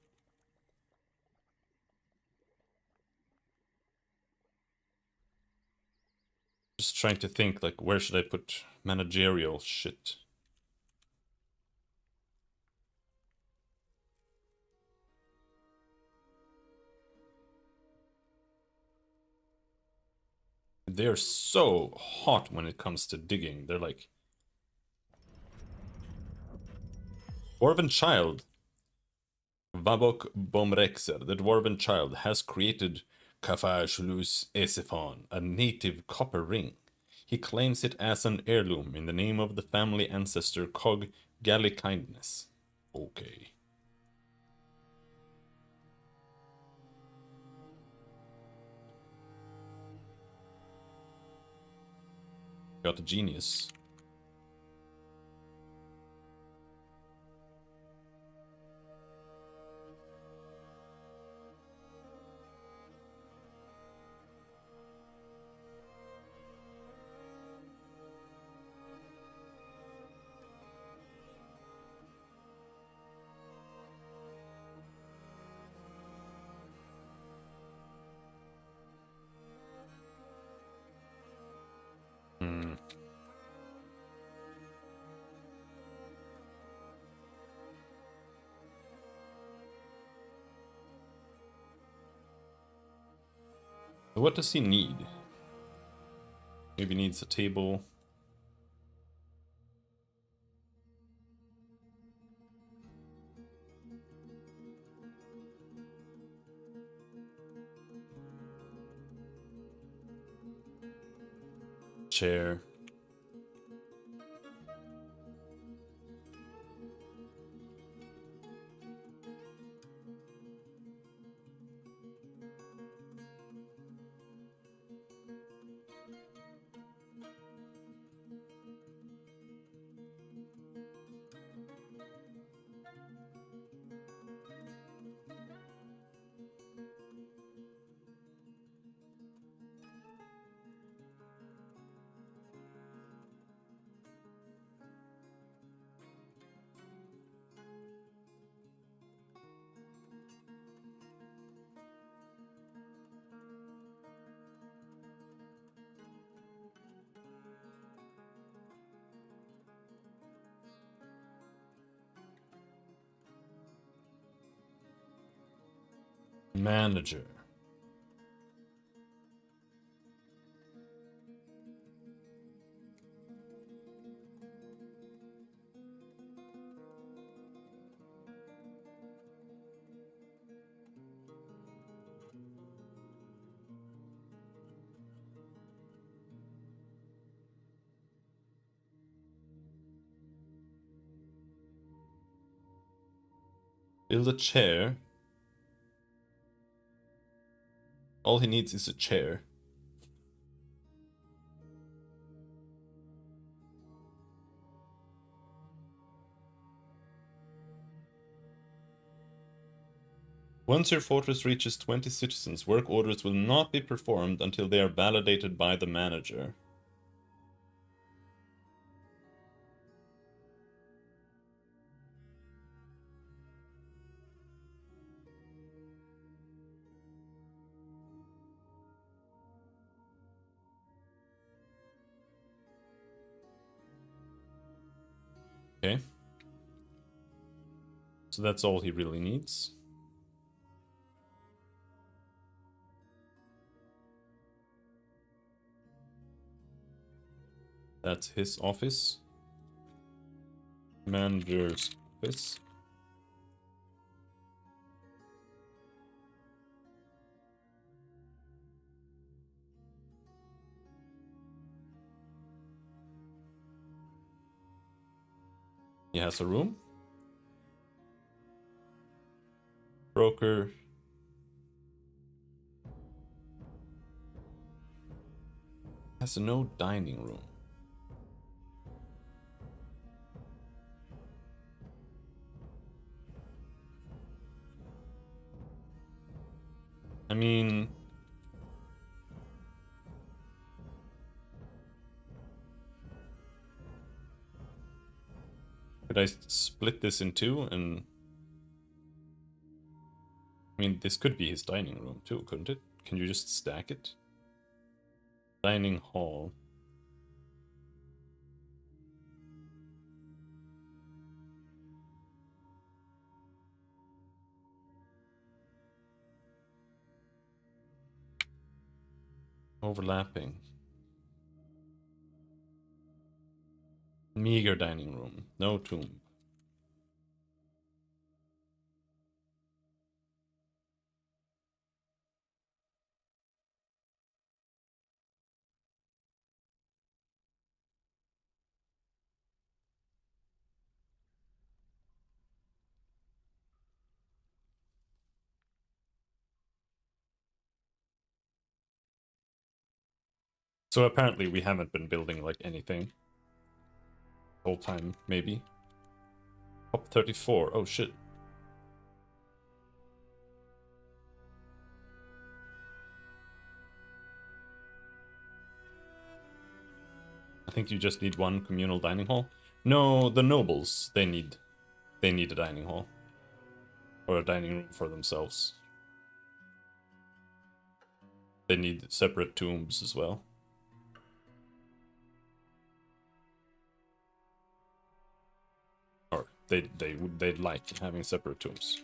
Just trying to think, like, where should I put managerial shit? They're so hot when it comes to digging. They're like... Dwarven Child. Vabok Bomrexer, the Dwarven Child, has created Kafashulus Esifon, a native copper ring. He claims it as an heirloom in the name of the family ancestor Cog Gallikindness. Okay. Got a genius. Hmm. What does he need? Maybe needs a table. Chair. Manager. Build a chair. All he needs is a chair. Once your fortress reaches 20 citizens, work orders will not be performed until they are validated by the manager. Okay. So that's all he really needs. That's his office. Manager's office. He has a room. Broker. Has no dining room. I mean, could I split this in two and... I mean, this could be his dining room too, couldn't it? Can you just stack it? Dining hall. Overlapping. Meager dining room. No tomb. So apparently we haven't been building like anything. Whole time, maybe. Top 34. Oh shit. I think you just need one communal dining hall. No, the nobles, they need a dining hall. Or a dining room for themselves. They need separate tombs as well. Or they'd like having separate tombs.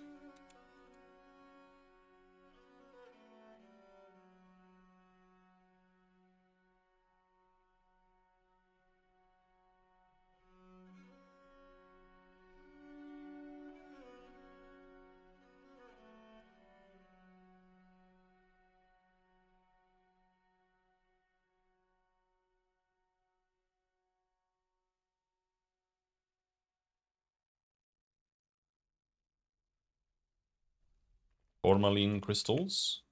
Tourmaline crystals.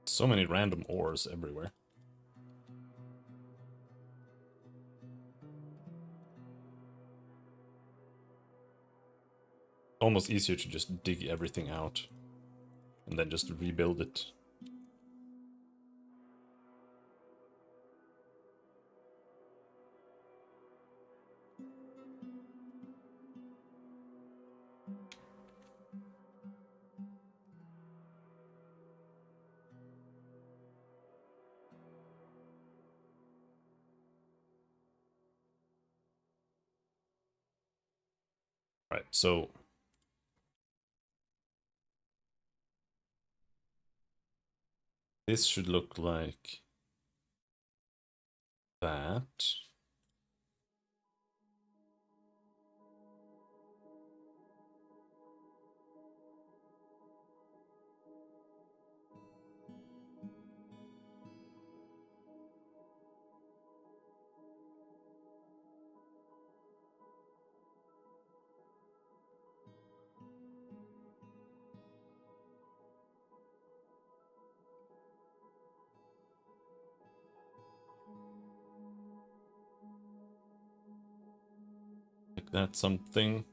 So many random ores everywhere. Almost easier to just dig everything out and then just rebuild it. Right, so this should look like that. Like that something.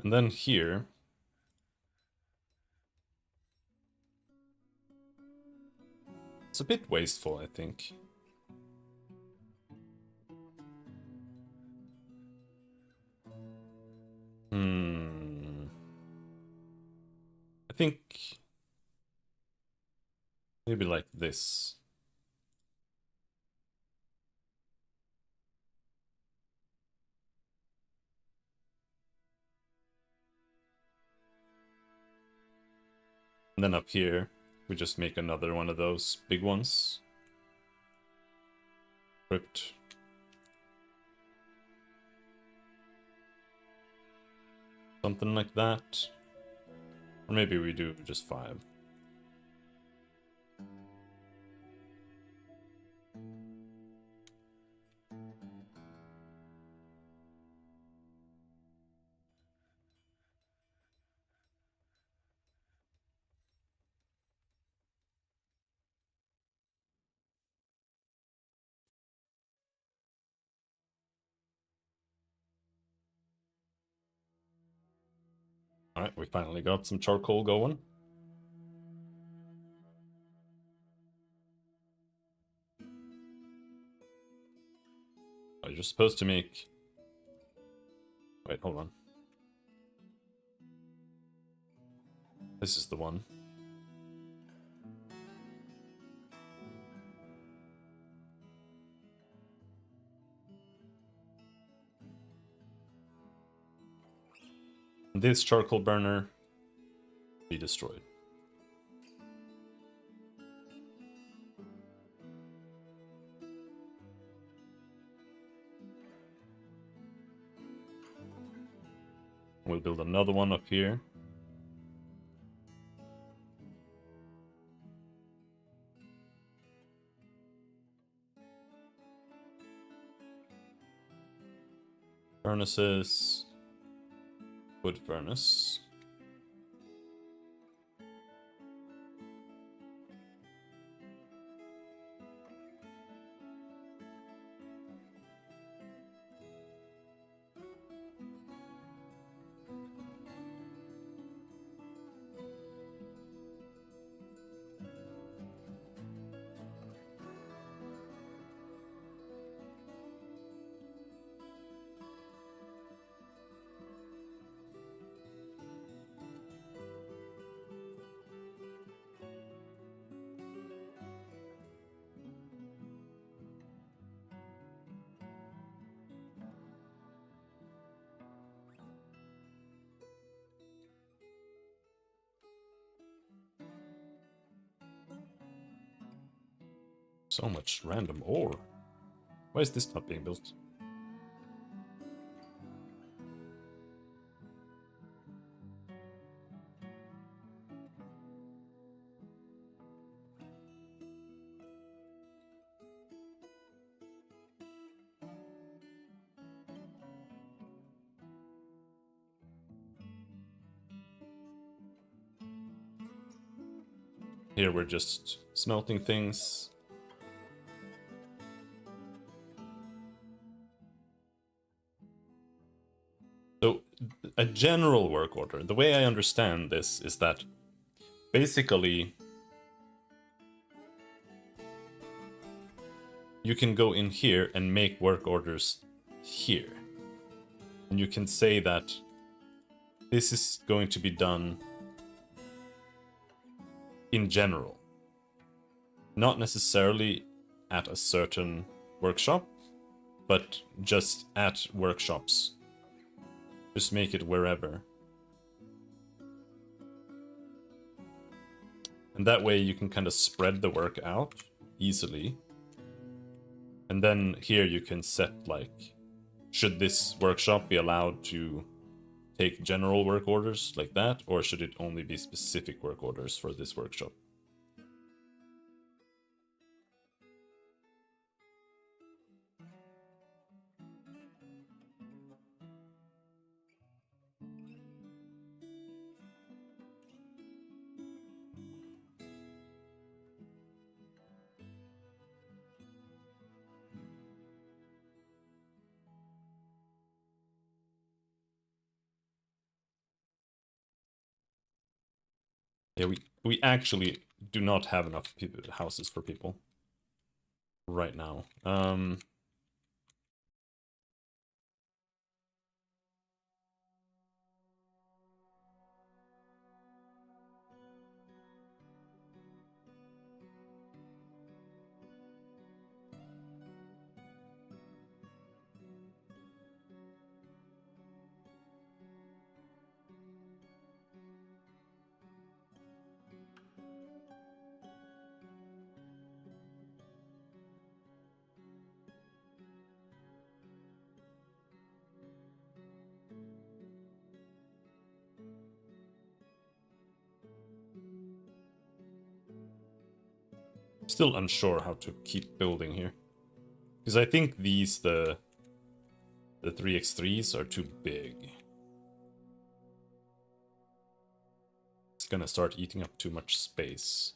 And then here... It's a bit wasteful, I think. I think... maybe like this. And then up here, we just make another one of those big ones. Crypt. Something like that. Or maybe we do just 5. Alright, we finally got some charcoal going. Oh, you're supposed to make... Wait, hold on. This is the one. This charcoal burner be destroyed. We'll build another one up here. Furnaces. Wood furnace. So much random ore. Why is this not being built? Here we're just smelting things. So, a general work order. The way I understand this is that basically you can go in here and make work orders here. And you can say that this is going to be done in general. Not necessarily at a certain workshop, but just at workshops. Just make it wherever. And that way you can kind of spread the work out easily. And then here you can set, like, should this workshop be allowed to take general work orders like that, or should it only be specific work orders for this workshop? Yeah, we actually do not have enough houses for people right now. Still unsure how to keep building here. Because I think the 3x3s are too big. It's gonna start eating up too much space.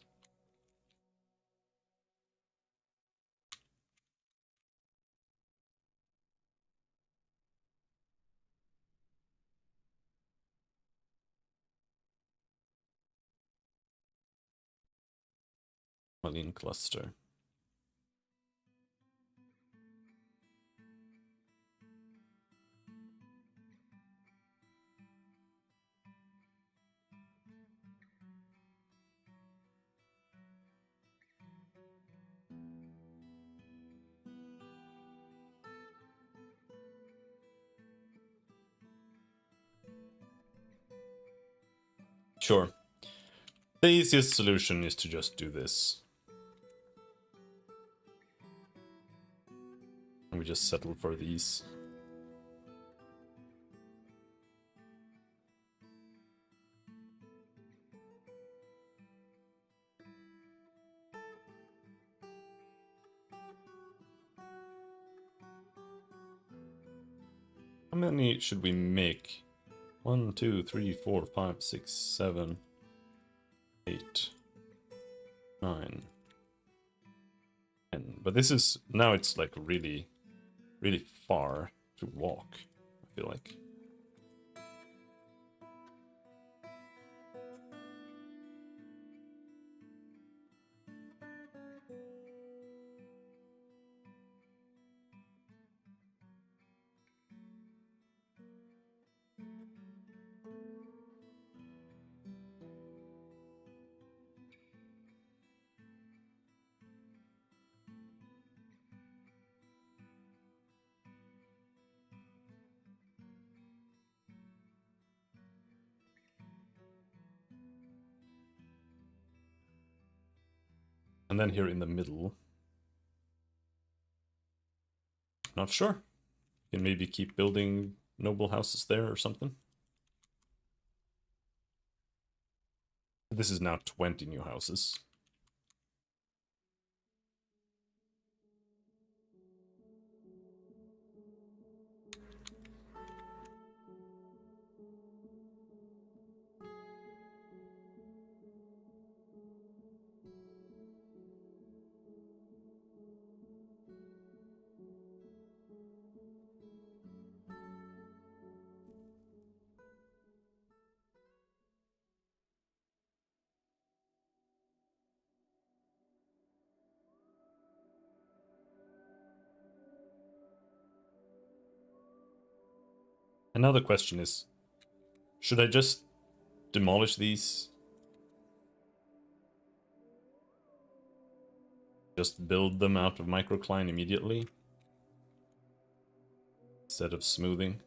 Marine cluster. Sure. The easiest solution is to just do this. And we just settle for these. How many should we make? 1, 2, 3, 4, 5, 6, 7, 8, 9, 10. But this is, now it's like really, really far to walk, I feel like. And then here in the middle, not sure. You can maybe keep building noble houses there or something. This is now 20 new houses. Another question is, should I just demolish these? Just build them out of microcline immediately? Instead of smoothing?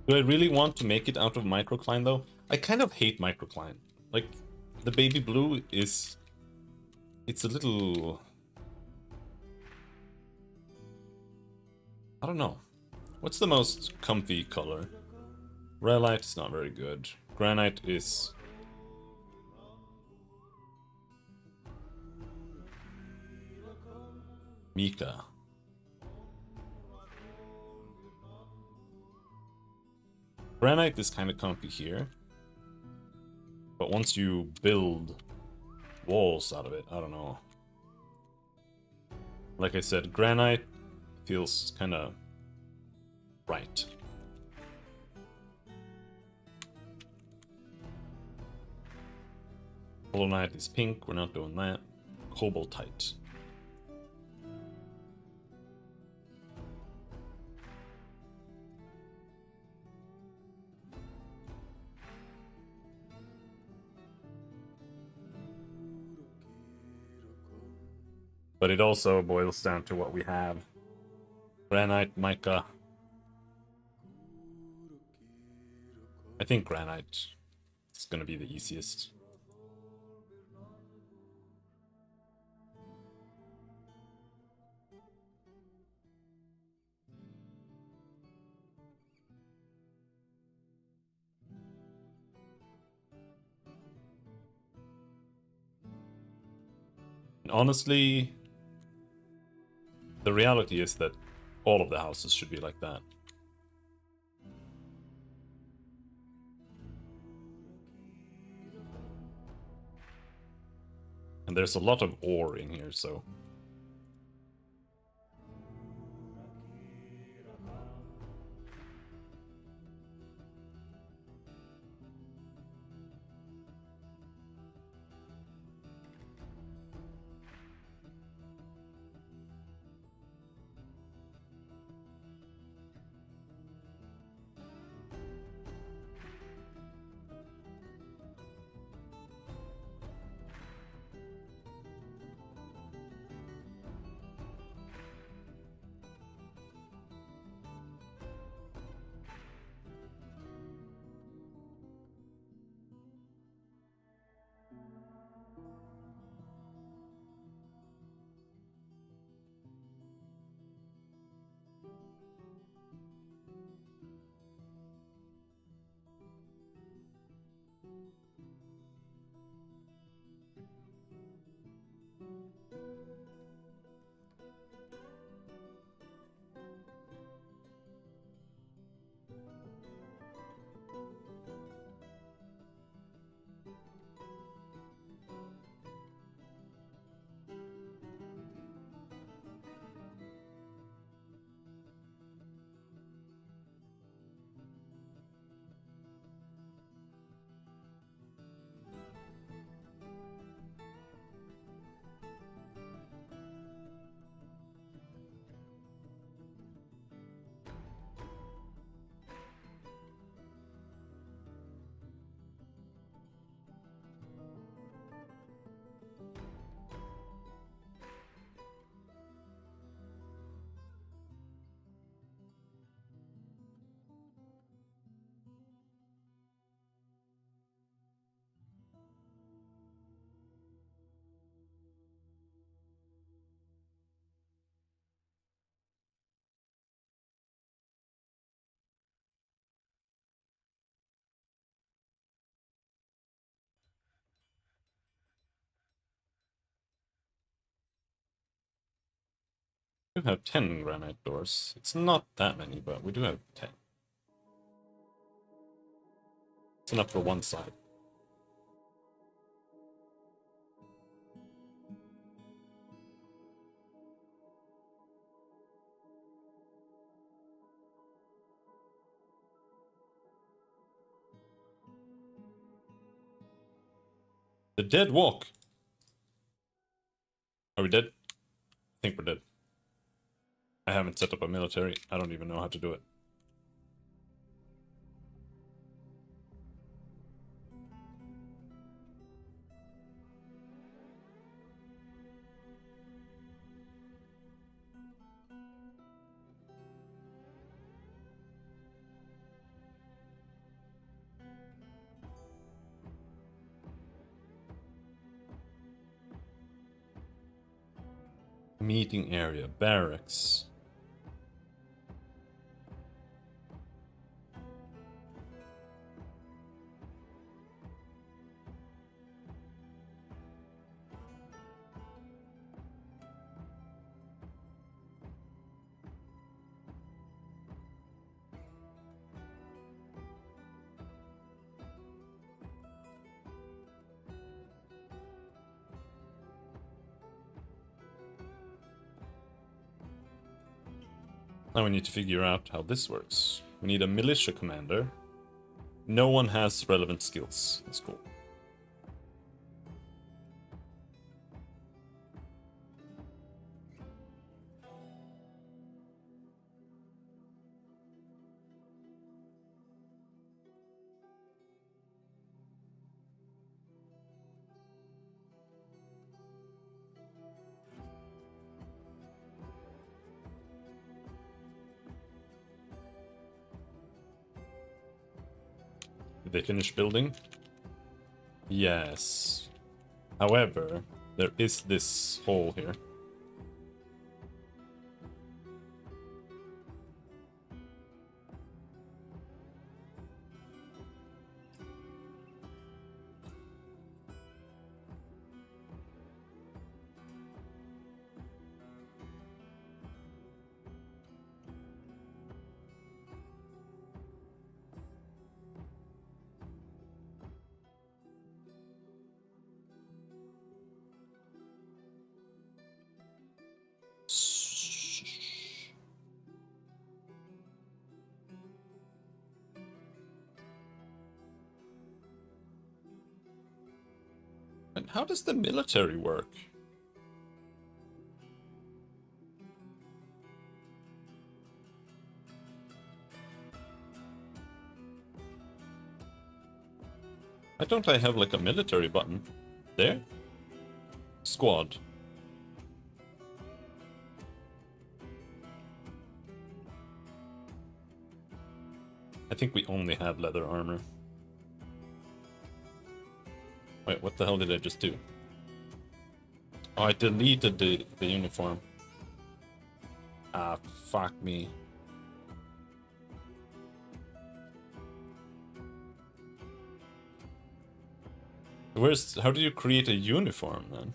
Do I really want to make it out of microcline though? I kind of hate microcline. Like, the baby blue is... It's a little... I don't know. What's the most comfy color? Rhyolite is not very good. Granite is... Mica. Granite is kind of comfy here. But once you build walls out of it, I don't know. Like I said, granite feels kind of right. Holonite is pink, we're not doing that. Cobaltite. But it also boils down to what we have. Granite, mica. I think granite is going to be the easiest. And honestly, the reality is that all of the houses should be like that. And there's a lot of ore in here, so... We do have 10 granite doors. It's not that many, but we do have 10. It's enough for one side. The dead walk! Are we dead? I think we're dead. I haven't set up a military. I don't even know how to do it. Meeting area, barracks. Now we need to figure out how this works. We need a militia commander. No one has relevant skills. That's cool. Did they finish building? Yes. However, there is this hole here. And how does the military work? Why don't I have like a military button? There? Squad. I think we only have leather armor. Wait, what the hell did I just do? Oh, I deleted the uniform. Ah, fuck me. How do you create a uniform then?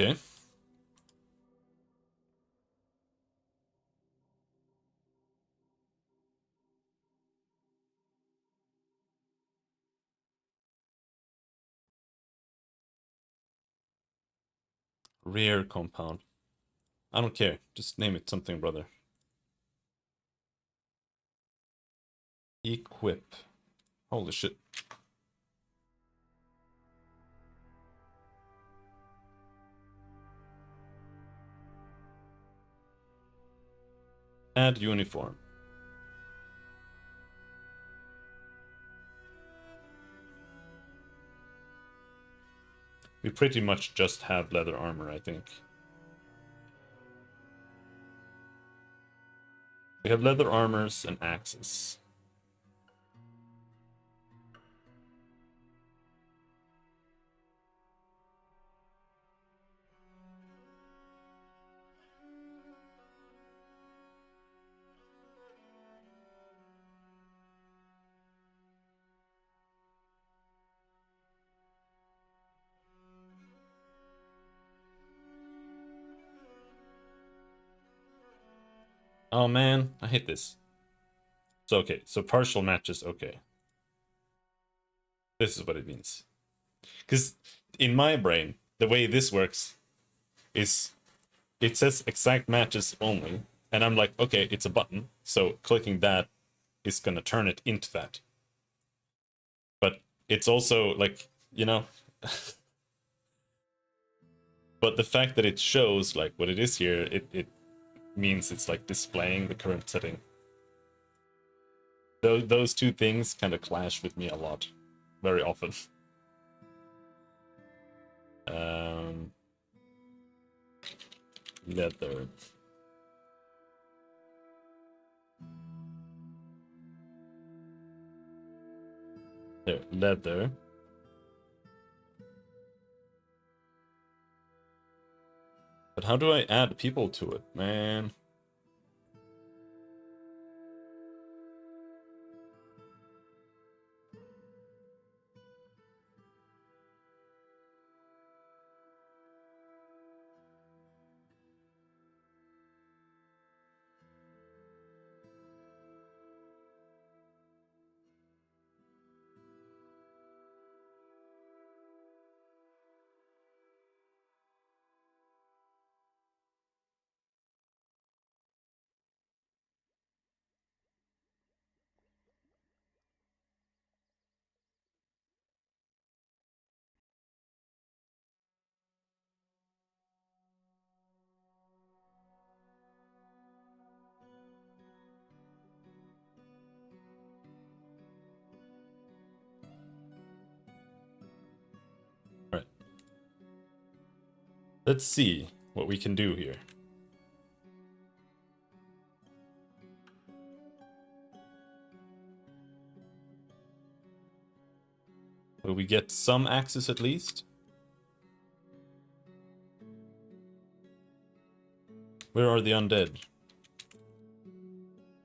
Okay. Rear compound. I don't care. Just name it something, brother. Equip. Holy shit. Add uniform. We pretty much just have leather armor, I think. We have leather armors and axes. Oh man, I hate this. So okay, so partial matches, okay. This is what it means. Because in my brain, the way this works is it says exact matches only, and I'm like, okay, it's a button, so clicking that is gonna turn it into that. But it's also like, you know, but the fact that it shows like what it is here, it means it's like displaying the current setting. Those two things kind of clash with me a lot, very often. Um, leather. There, leather. But how do I add people to it, man? All right. Let's see what we can do here. Will we get some access at least? Where are the undead?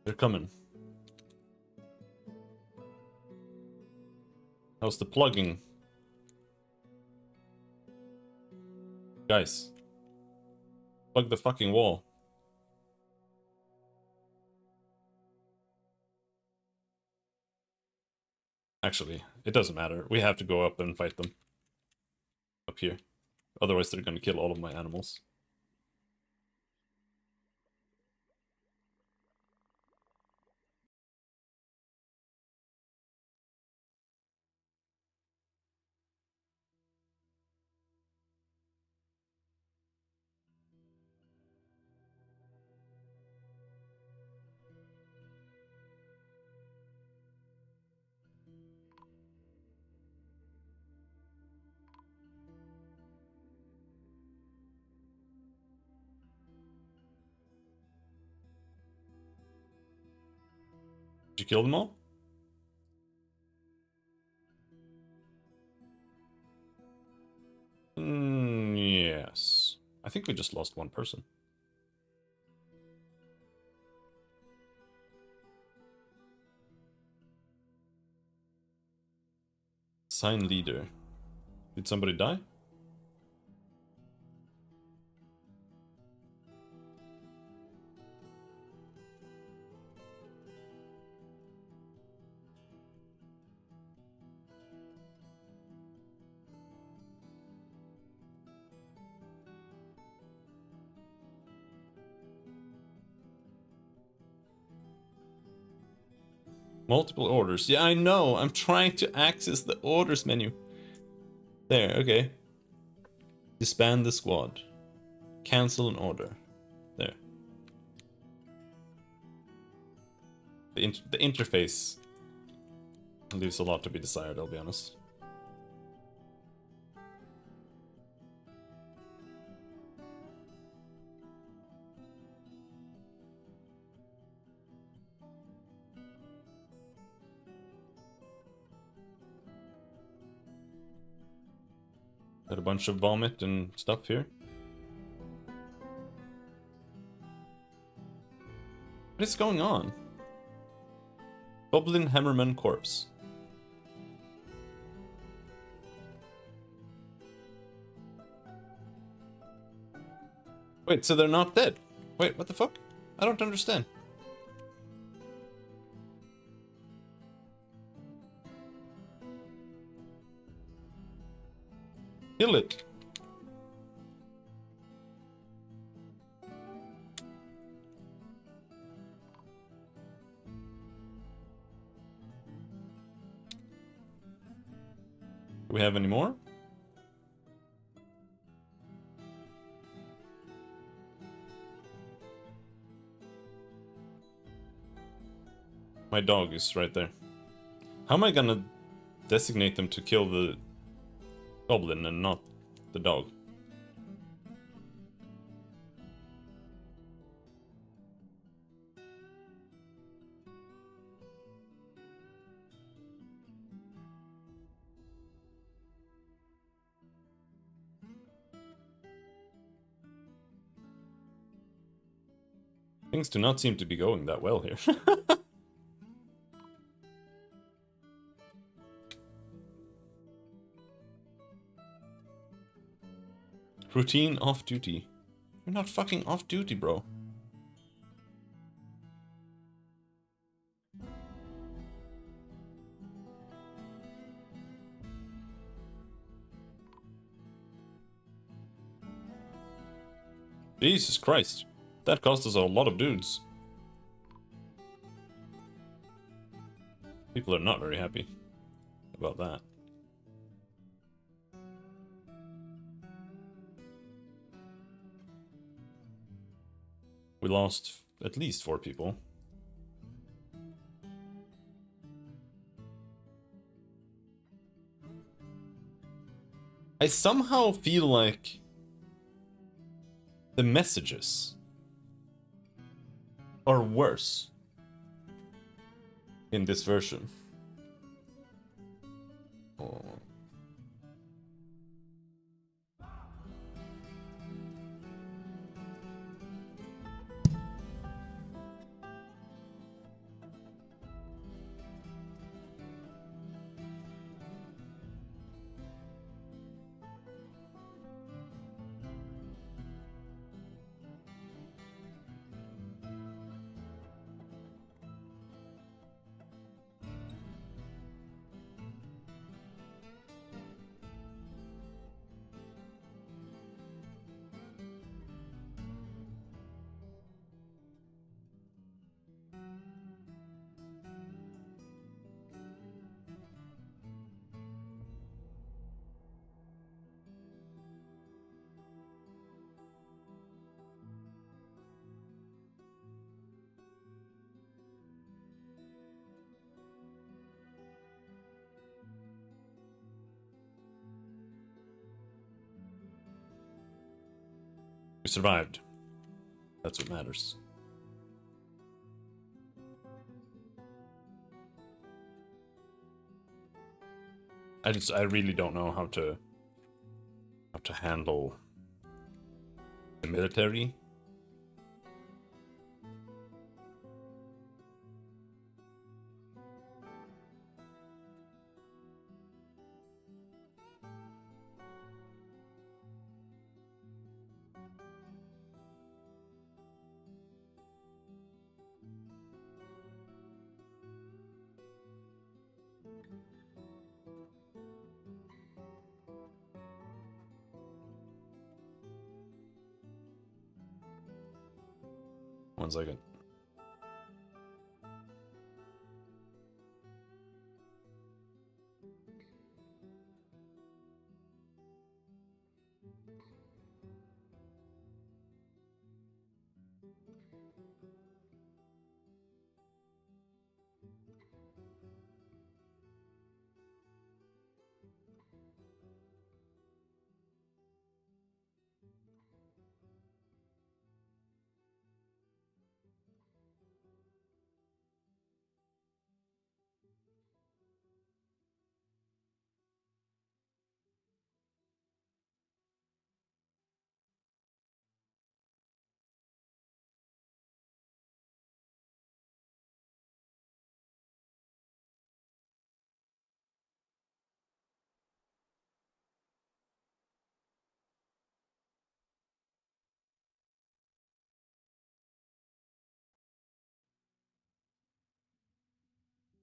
They're coming. How's the plugging? Guys. Plug the fucking wall. Actually, it doesn't matter. We have to go up and fight them. Up here. Otherwise they're gonna kill all of my animals. Did you kill them all? Yes. I think we just lost one person. Sign leader. Did somebody die? Multiple orders. Yeah, I know. I'm trying to access the orders menu. There, okay. Disband the squad. Cancel an order. There. The interface leaves a lot to be desired, I'll be honest. Got a bunch of vomit and stuff here. What is going on? Goblin Hammerman corpse. Wait, so they're not dead? Wait, what the fuck? I don't understand. Kill it! Do we have any more? My dog is right there. How am I gonna designate them to kill the goblin and not the dog? Things do not seem to be going that well here. Routine off duty. You're not fucking off duty, bro. Jesus Christ. That cost us a lot of dudes. People are not very happy about that. We lost at least 4 people. I somehow feel like the messages are worse in this version. Oh. We survived. That's what matters. I really don't know how to handle the military. One second.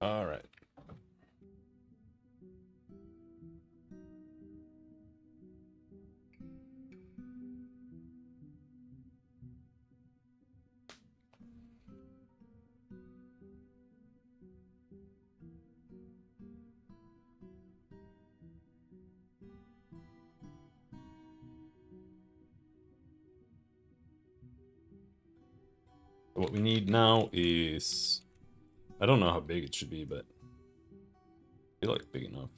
All right. What we need now is... I don't know how big it should be, but I feel like big enough.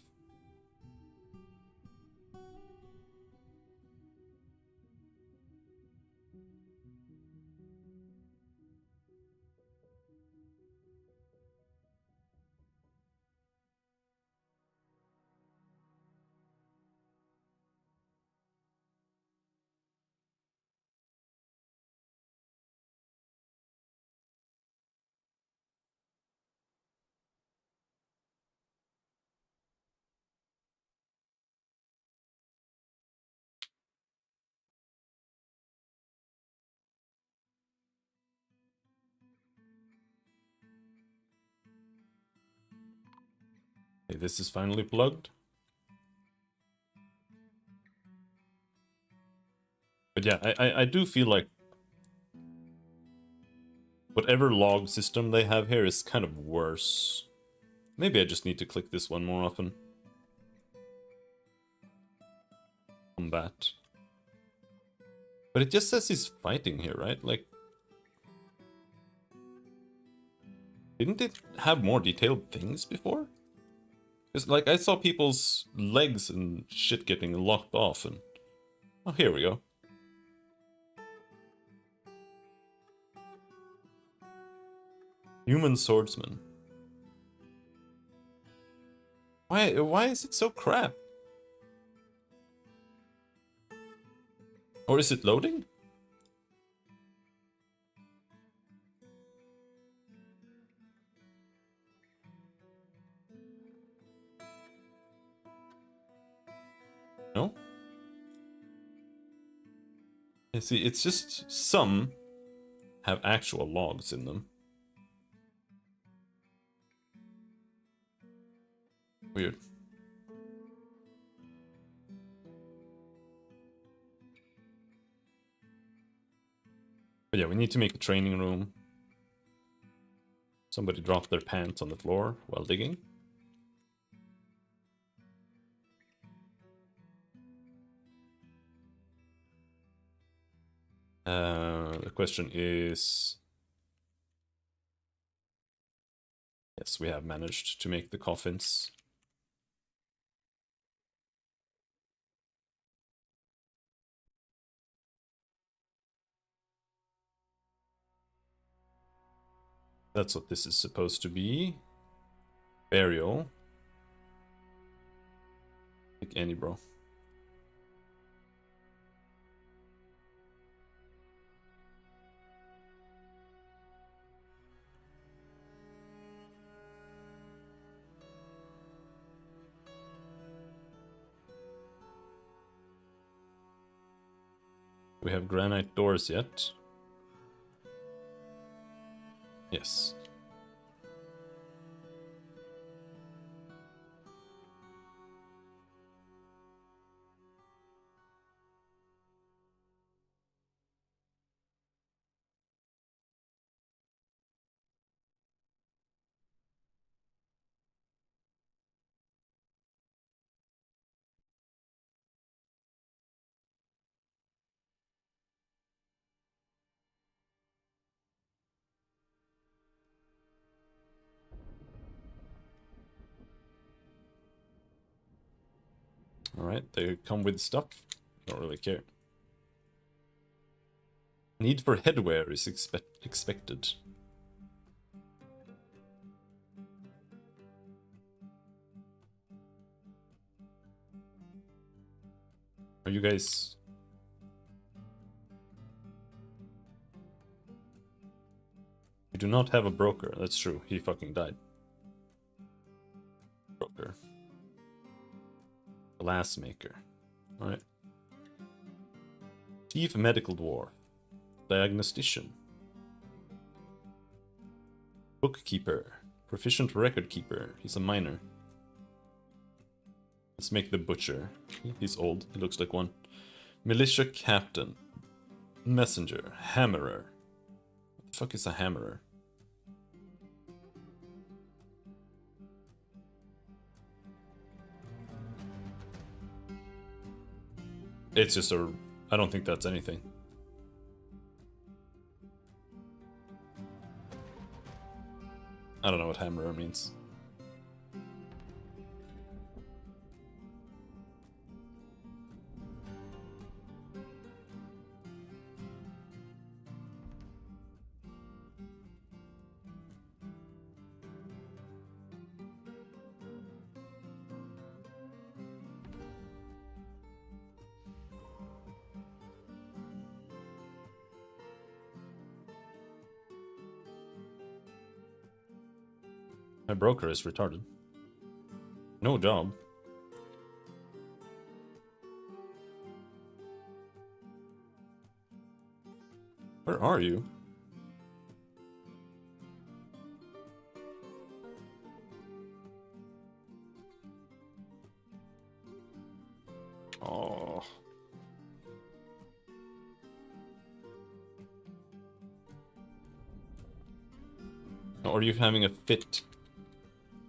Okay, this is finally plugged. But yeah, I do feel like whatever log system they have here is kind of worse. Maybe I just need to click this one more often. Combat. But it just says he's fighting here, right? Like... Didn't it have more detailed things before? It's like I saw people's legs and shit getting locked off and... Oh, here we go. Human swordsman. Why is it so crap? Or is it loading? No? I see, it's just some have actual logs in them. Weird. But yeah, we need to make a training room. Somebody dropped their pants on the floor while digging. The question is... Yes, we have managed to make the coffins. That's what this is supposed to be. Burial. Pick any, bro. Do we have granite doors yet? Yes. Alright, they come with stuff. Don't really care. Need for headwear is expected. Are you guys... You do not have a broker. That's true. He fucking died. Broker. Glassmaker. Alright. Chief Medical Dwarf. Diagnostician. Bookkeeper. Proficient record keeper. He's a miner. Let's make the butcher. He's old. He looks like one. Militia captain. Messenger. Hammerer. What the fuck is a hammerer? It's just a... I don't think that's anything. I don't know what hammerer means. My broker is retarded. No job. Where are you? Oh. Or are you having a fit?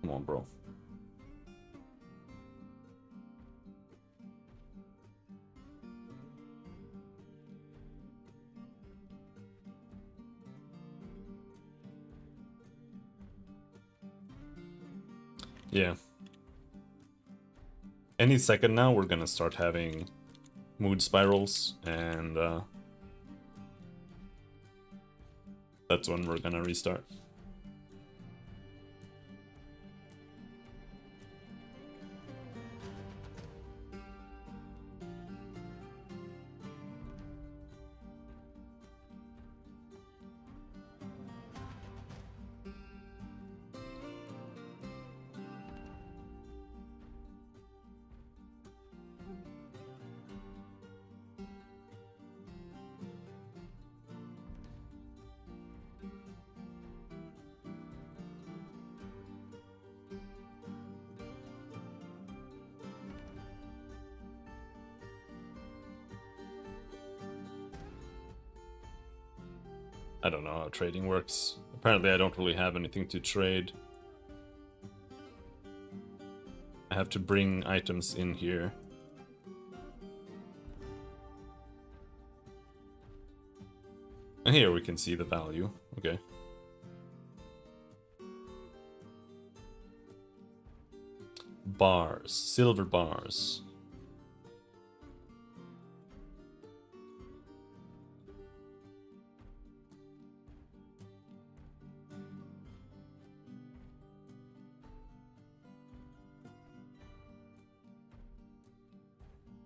Come on, bro. Yeah. Any second now, we're gonna start having mood spirals, and that's when we're gonna restart. I don't know how trading works. Apparently I don't really have anything to trade. I have to bring items in here. And here we can see the value. Okay. Bars. Silver bars.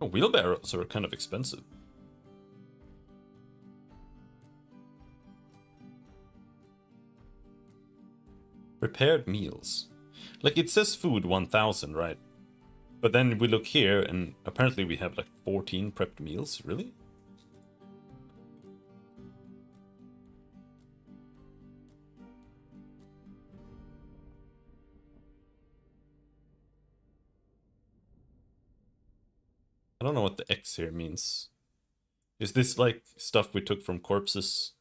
Oh, wheelbarrows are kind of expensive. Prepared meals. Like, it says food 1000, right? But then we look here, and apparently we have like 14 prepped meals. Really? I don't know what the X here means. Is this like stuff we took from corpses?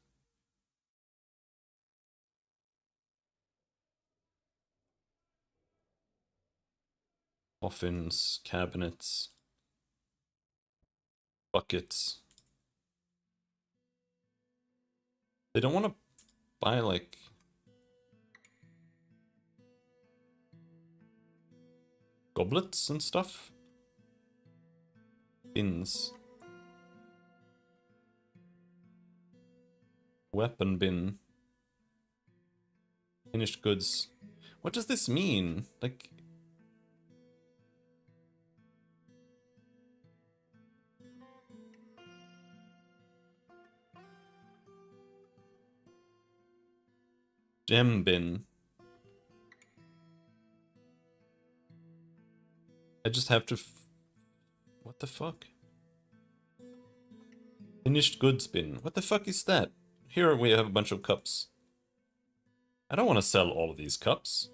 Coffins, cabinets, buckets. They don't want to buy like goblets and stuff? Bins. Weapon bin. Finished goods. What does this mean? Like... Gem bin. I just have to... What the fuck? Finished goods bin. What the fuck is that? Here we have a bunch of cups. I don't want to sell all of these cups.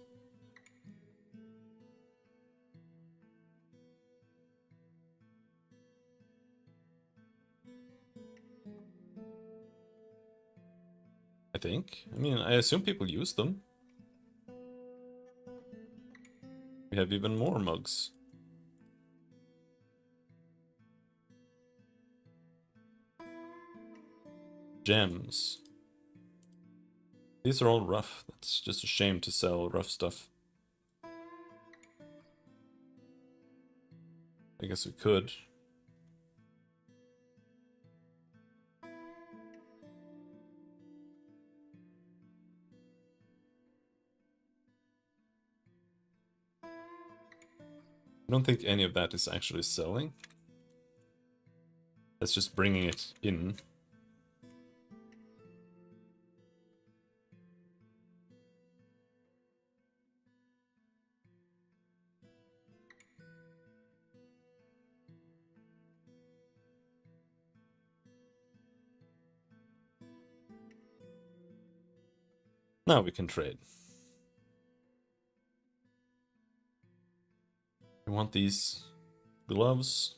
I think. I mean, I assume people use them. We have even more mugs. Gems. These are all rough. That's just a shame to sell rough stuff. I guess we could. I don't think any of that is actually selling. That's just bringing it in. Now we can trade. We want these gloves.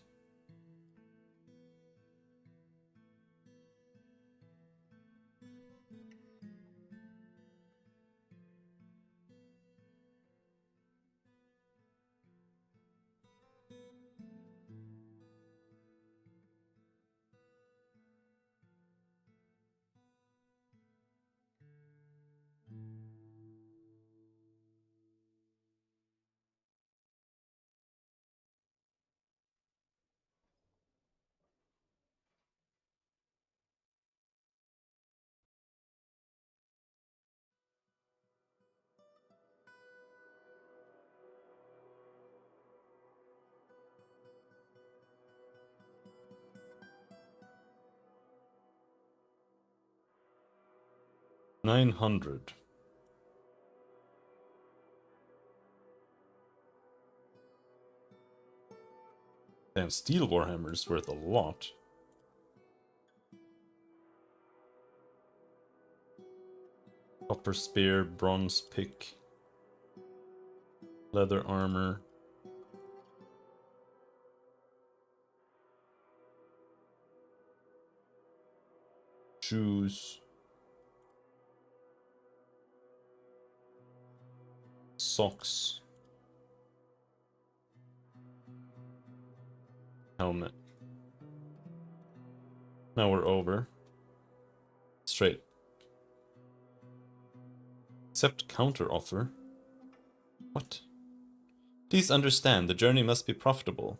$900. Damn, steel warhammer's worth a lot. Copper spear, bronze pick, leather armor. Shoes. Socks. Helmet. Now we're over. Straight. Accept counter offer. What? Please understand, the journey must be profitable.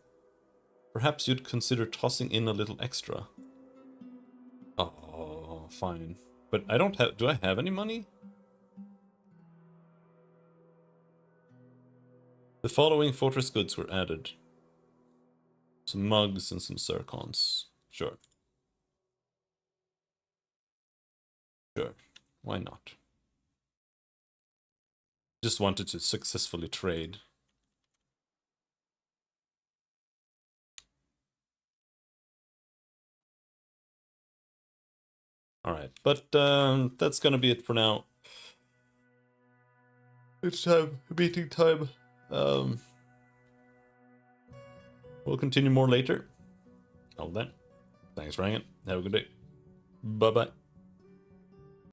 Perhaps you'd consider tossing in a little extra. Oh, fine. But I don't have... Do I have any money? The following fortress goods were added. Some mugs and some zircons. Sure. Sure. Why not? Just wanted to successfully trade. Alright, but that's gonna be it for now. It's time, meeting time. We'll continue more later. All then. Thanks for hanging. Have a good day. Bye-bye.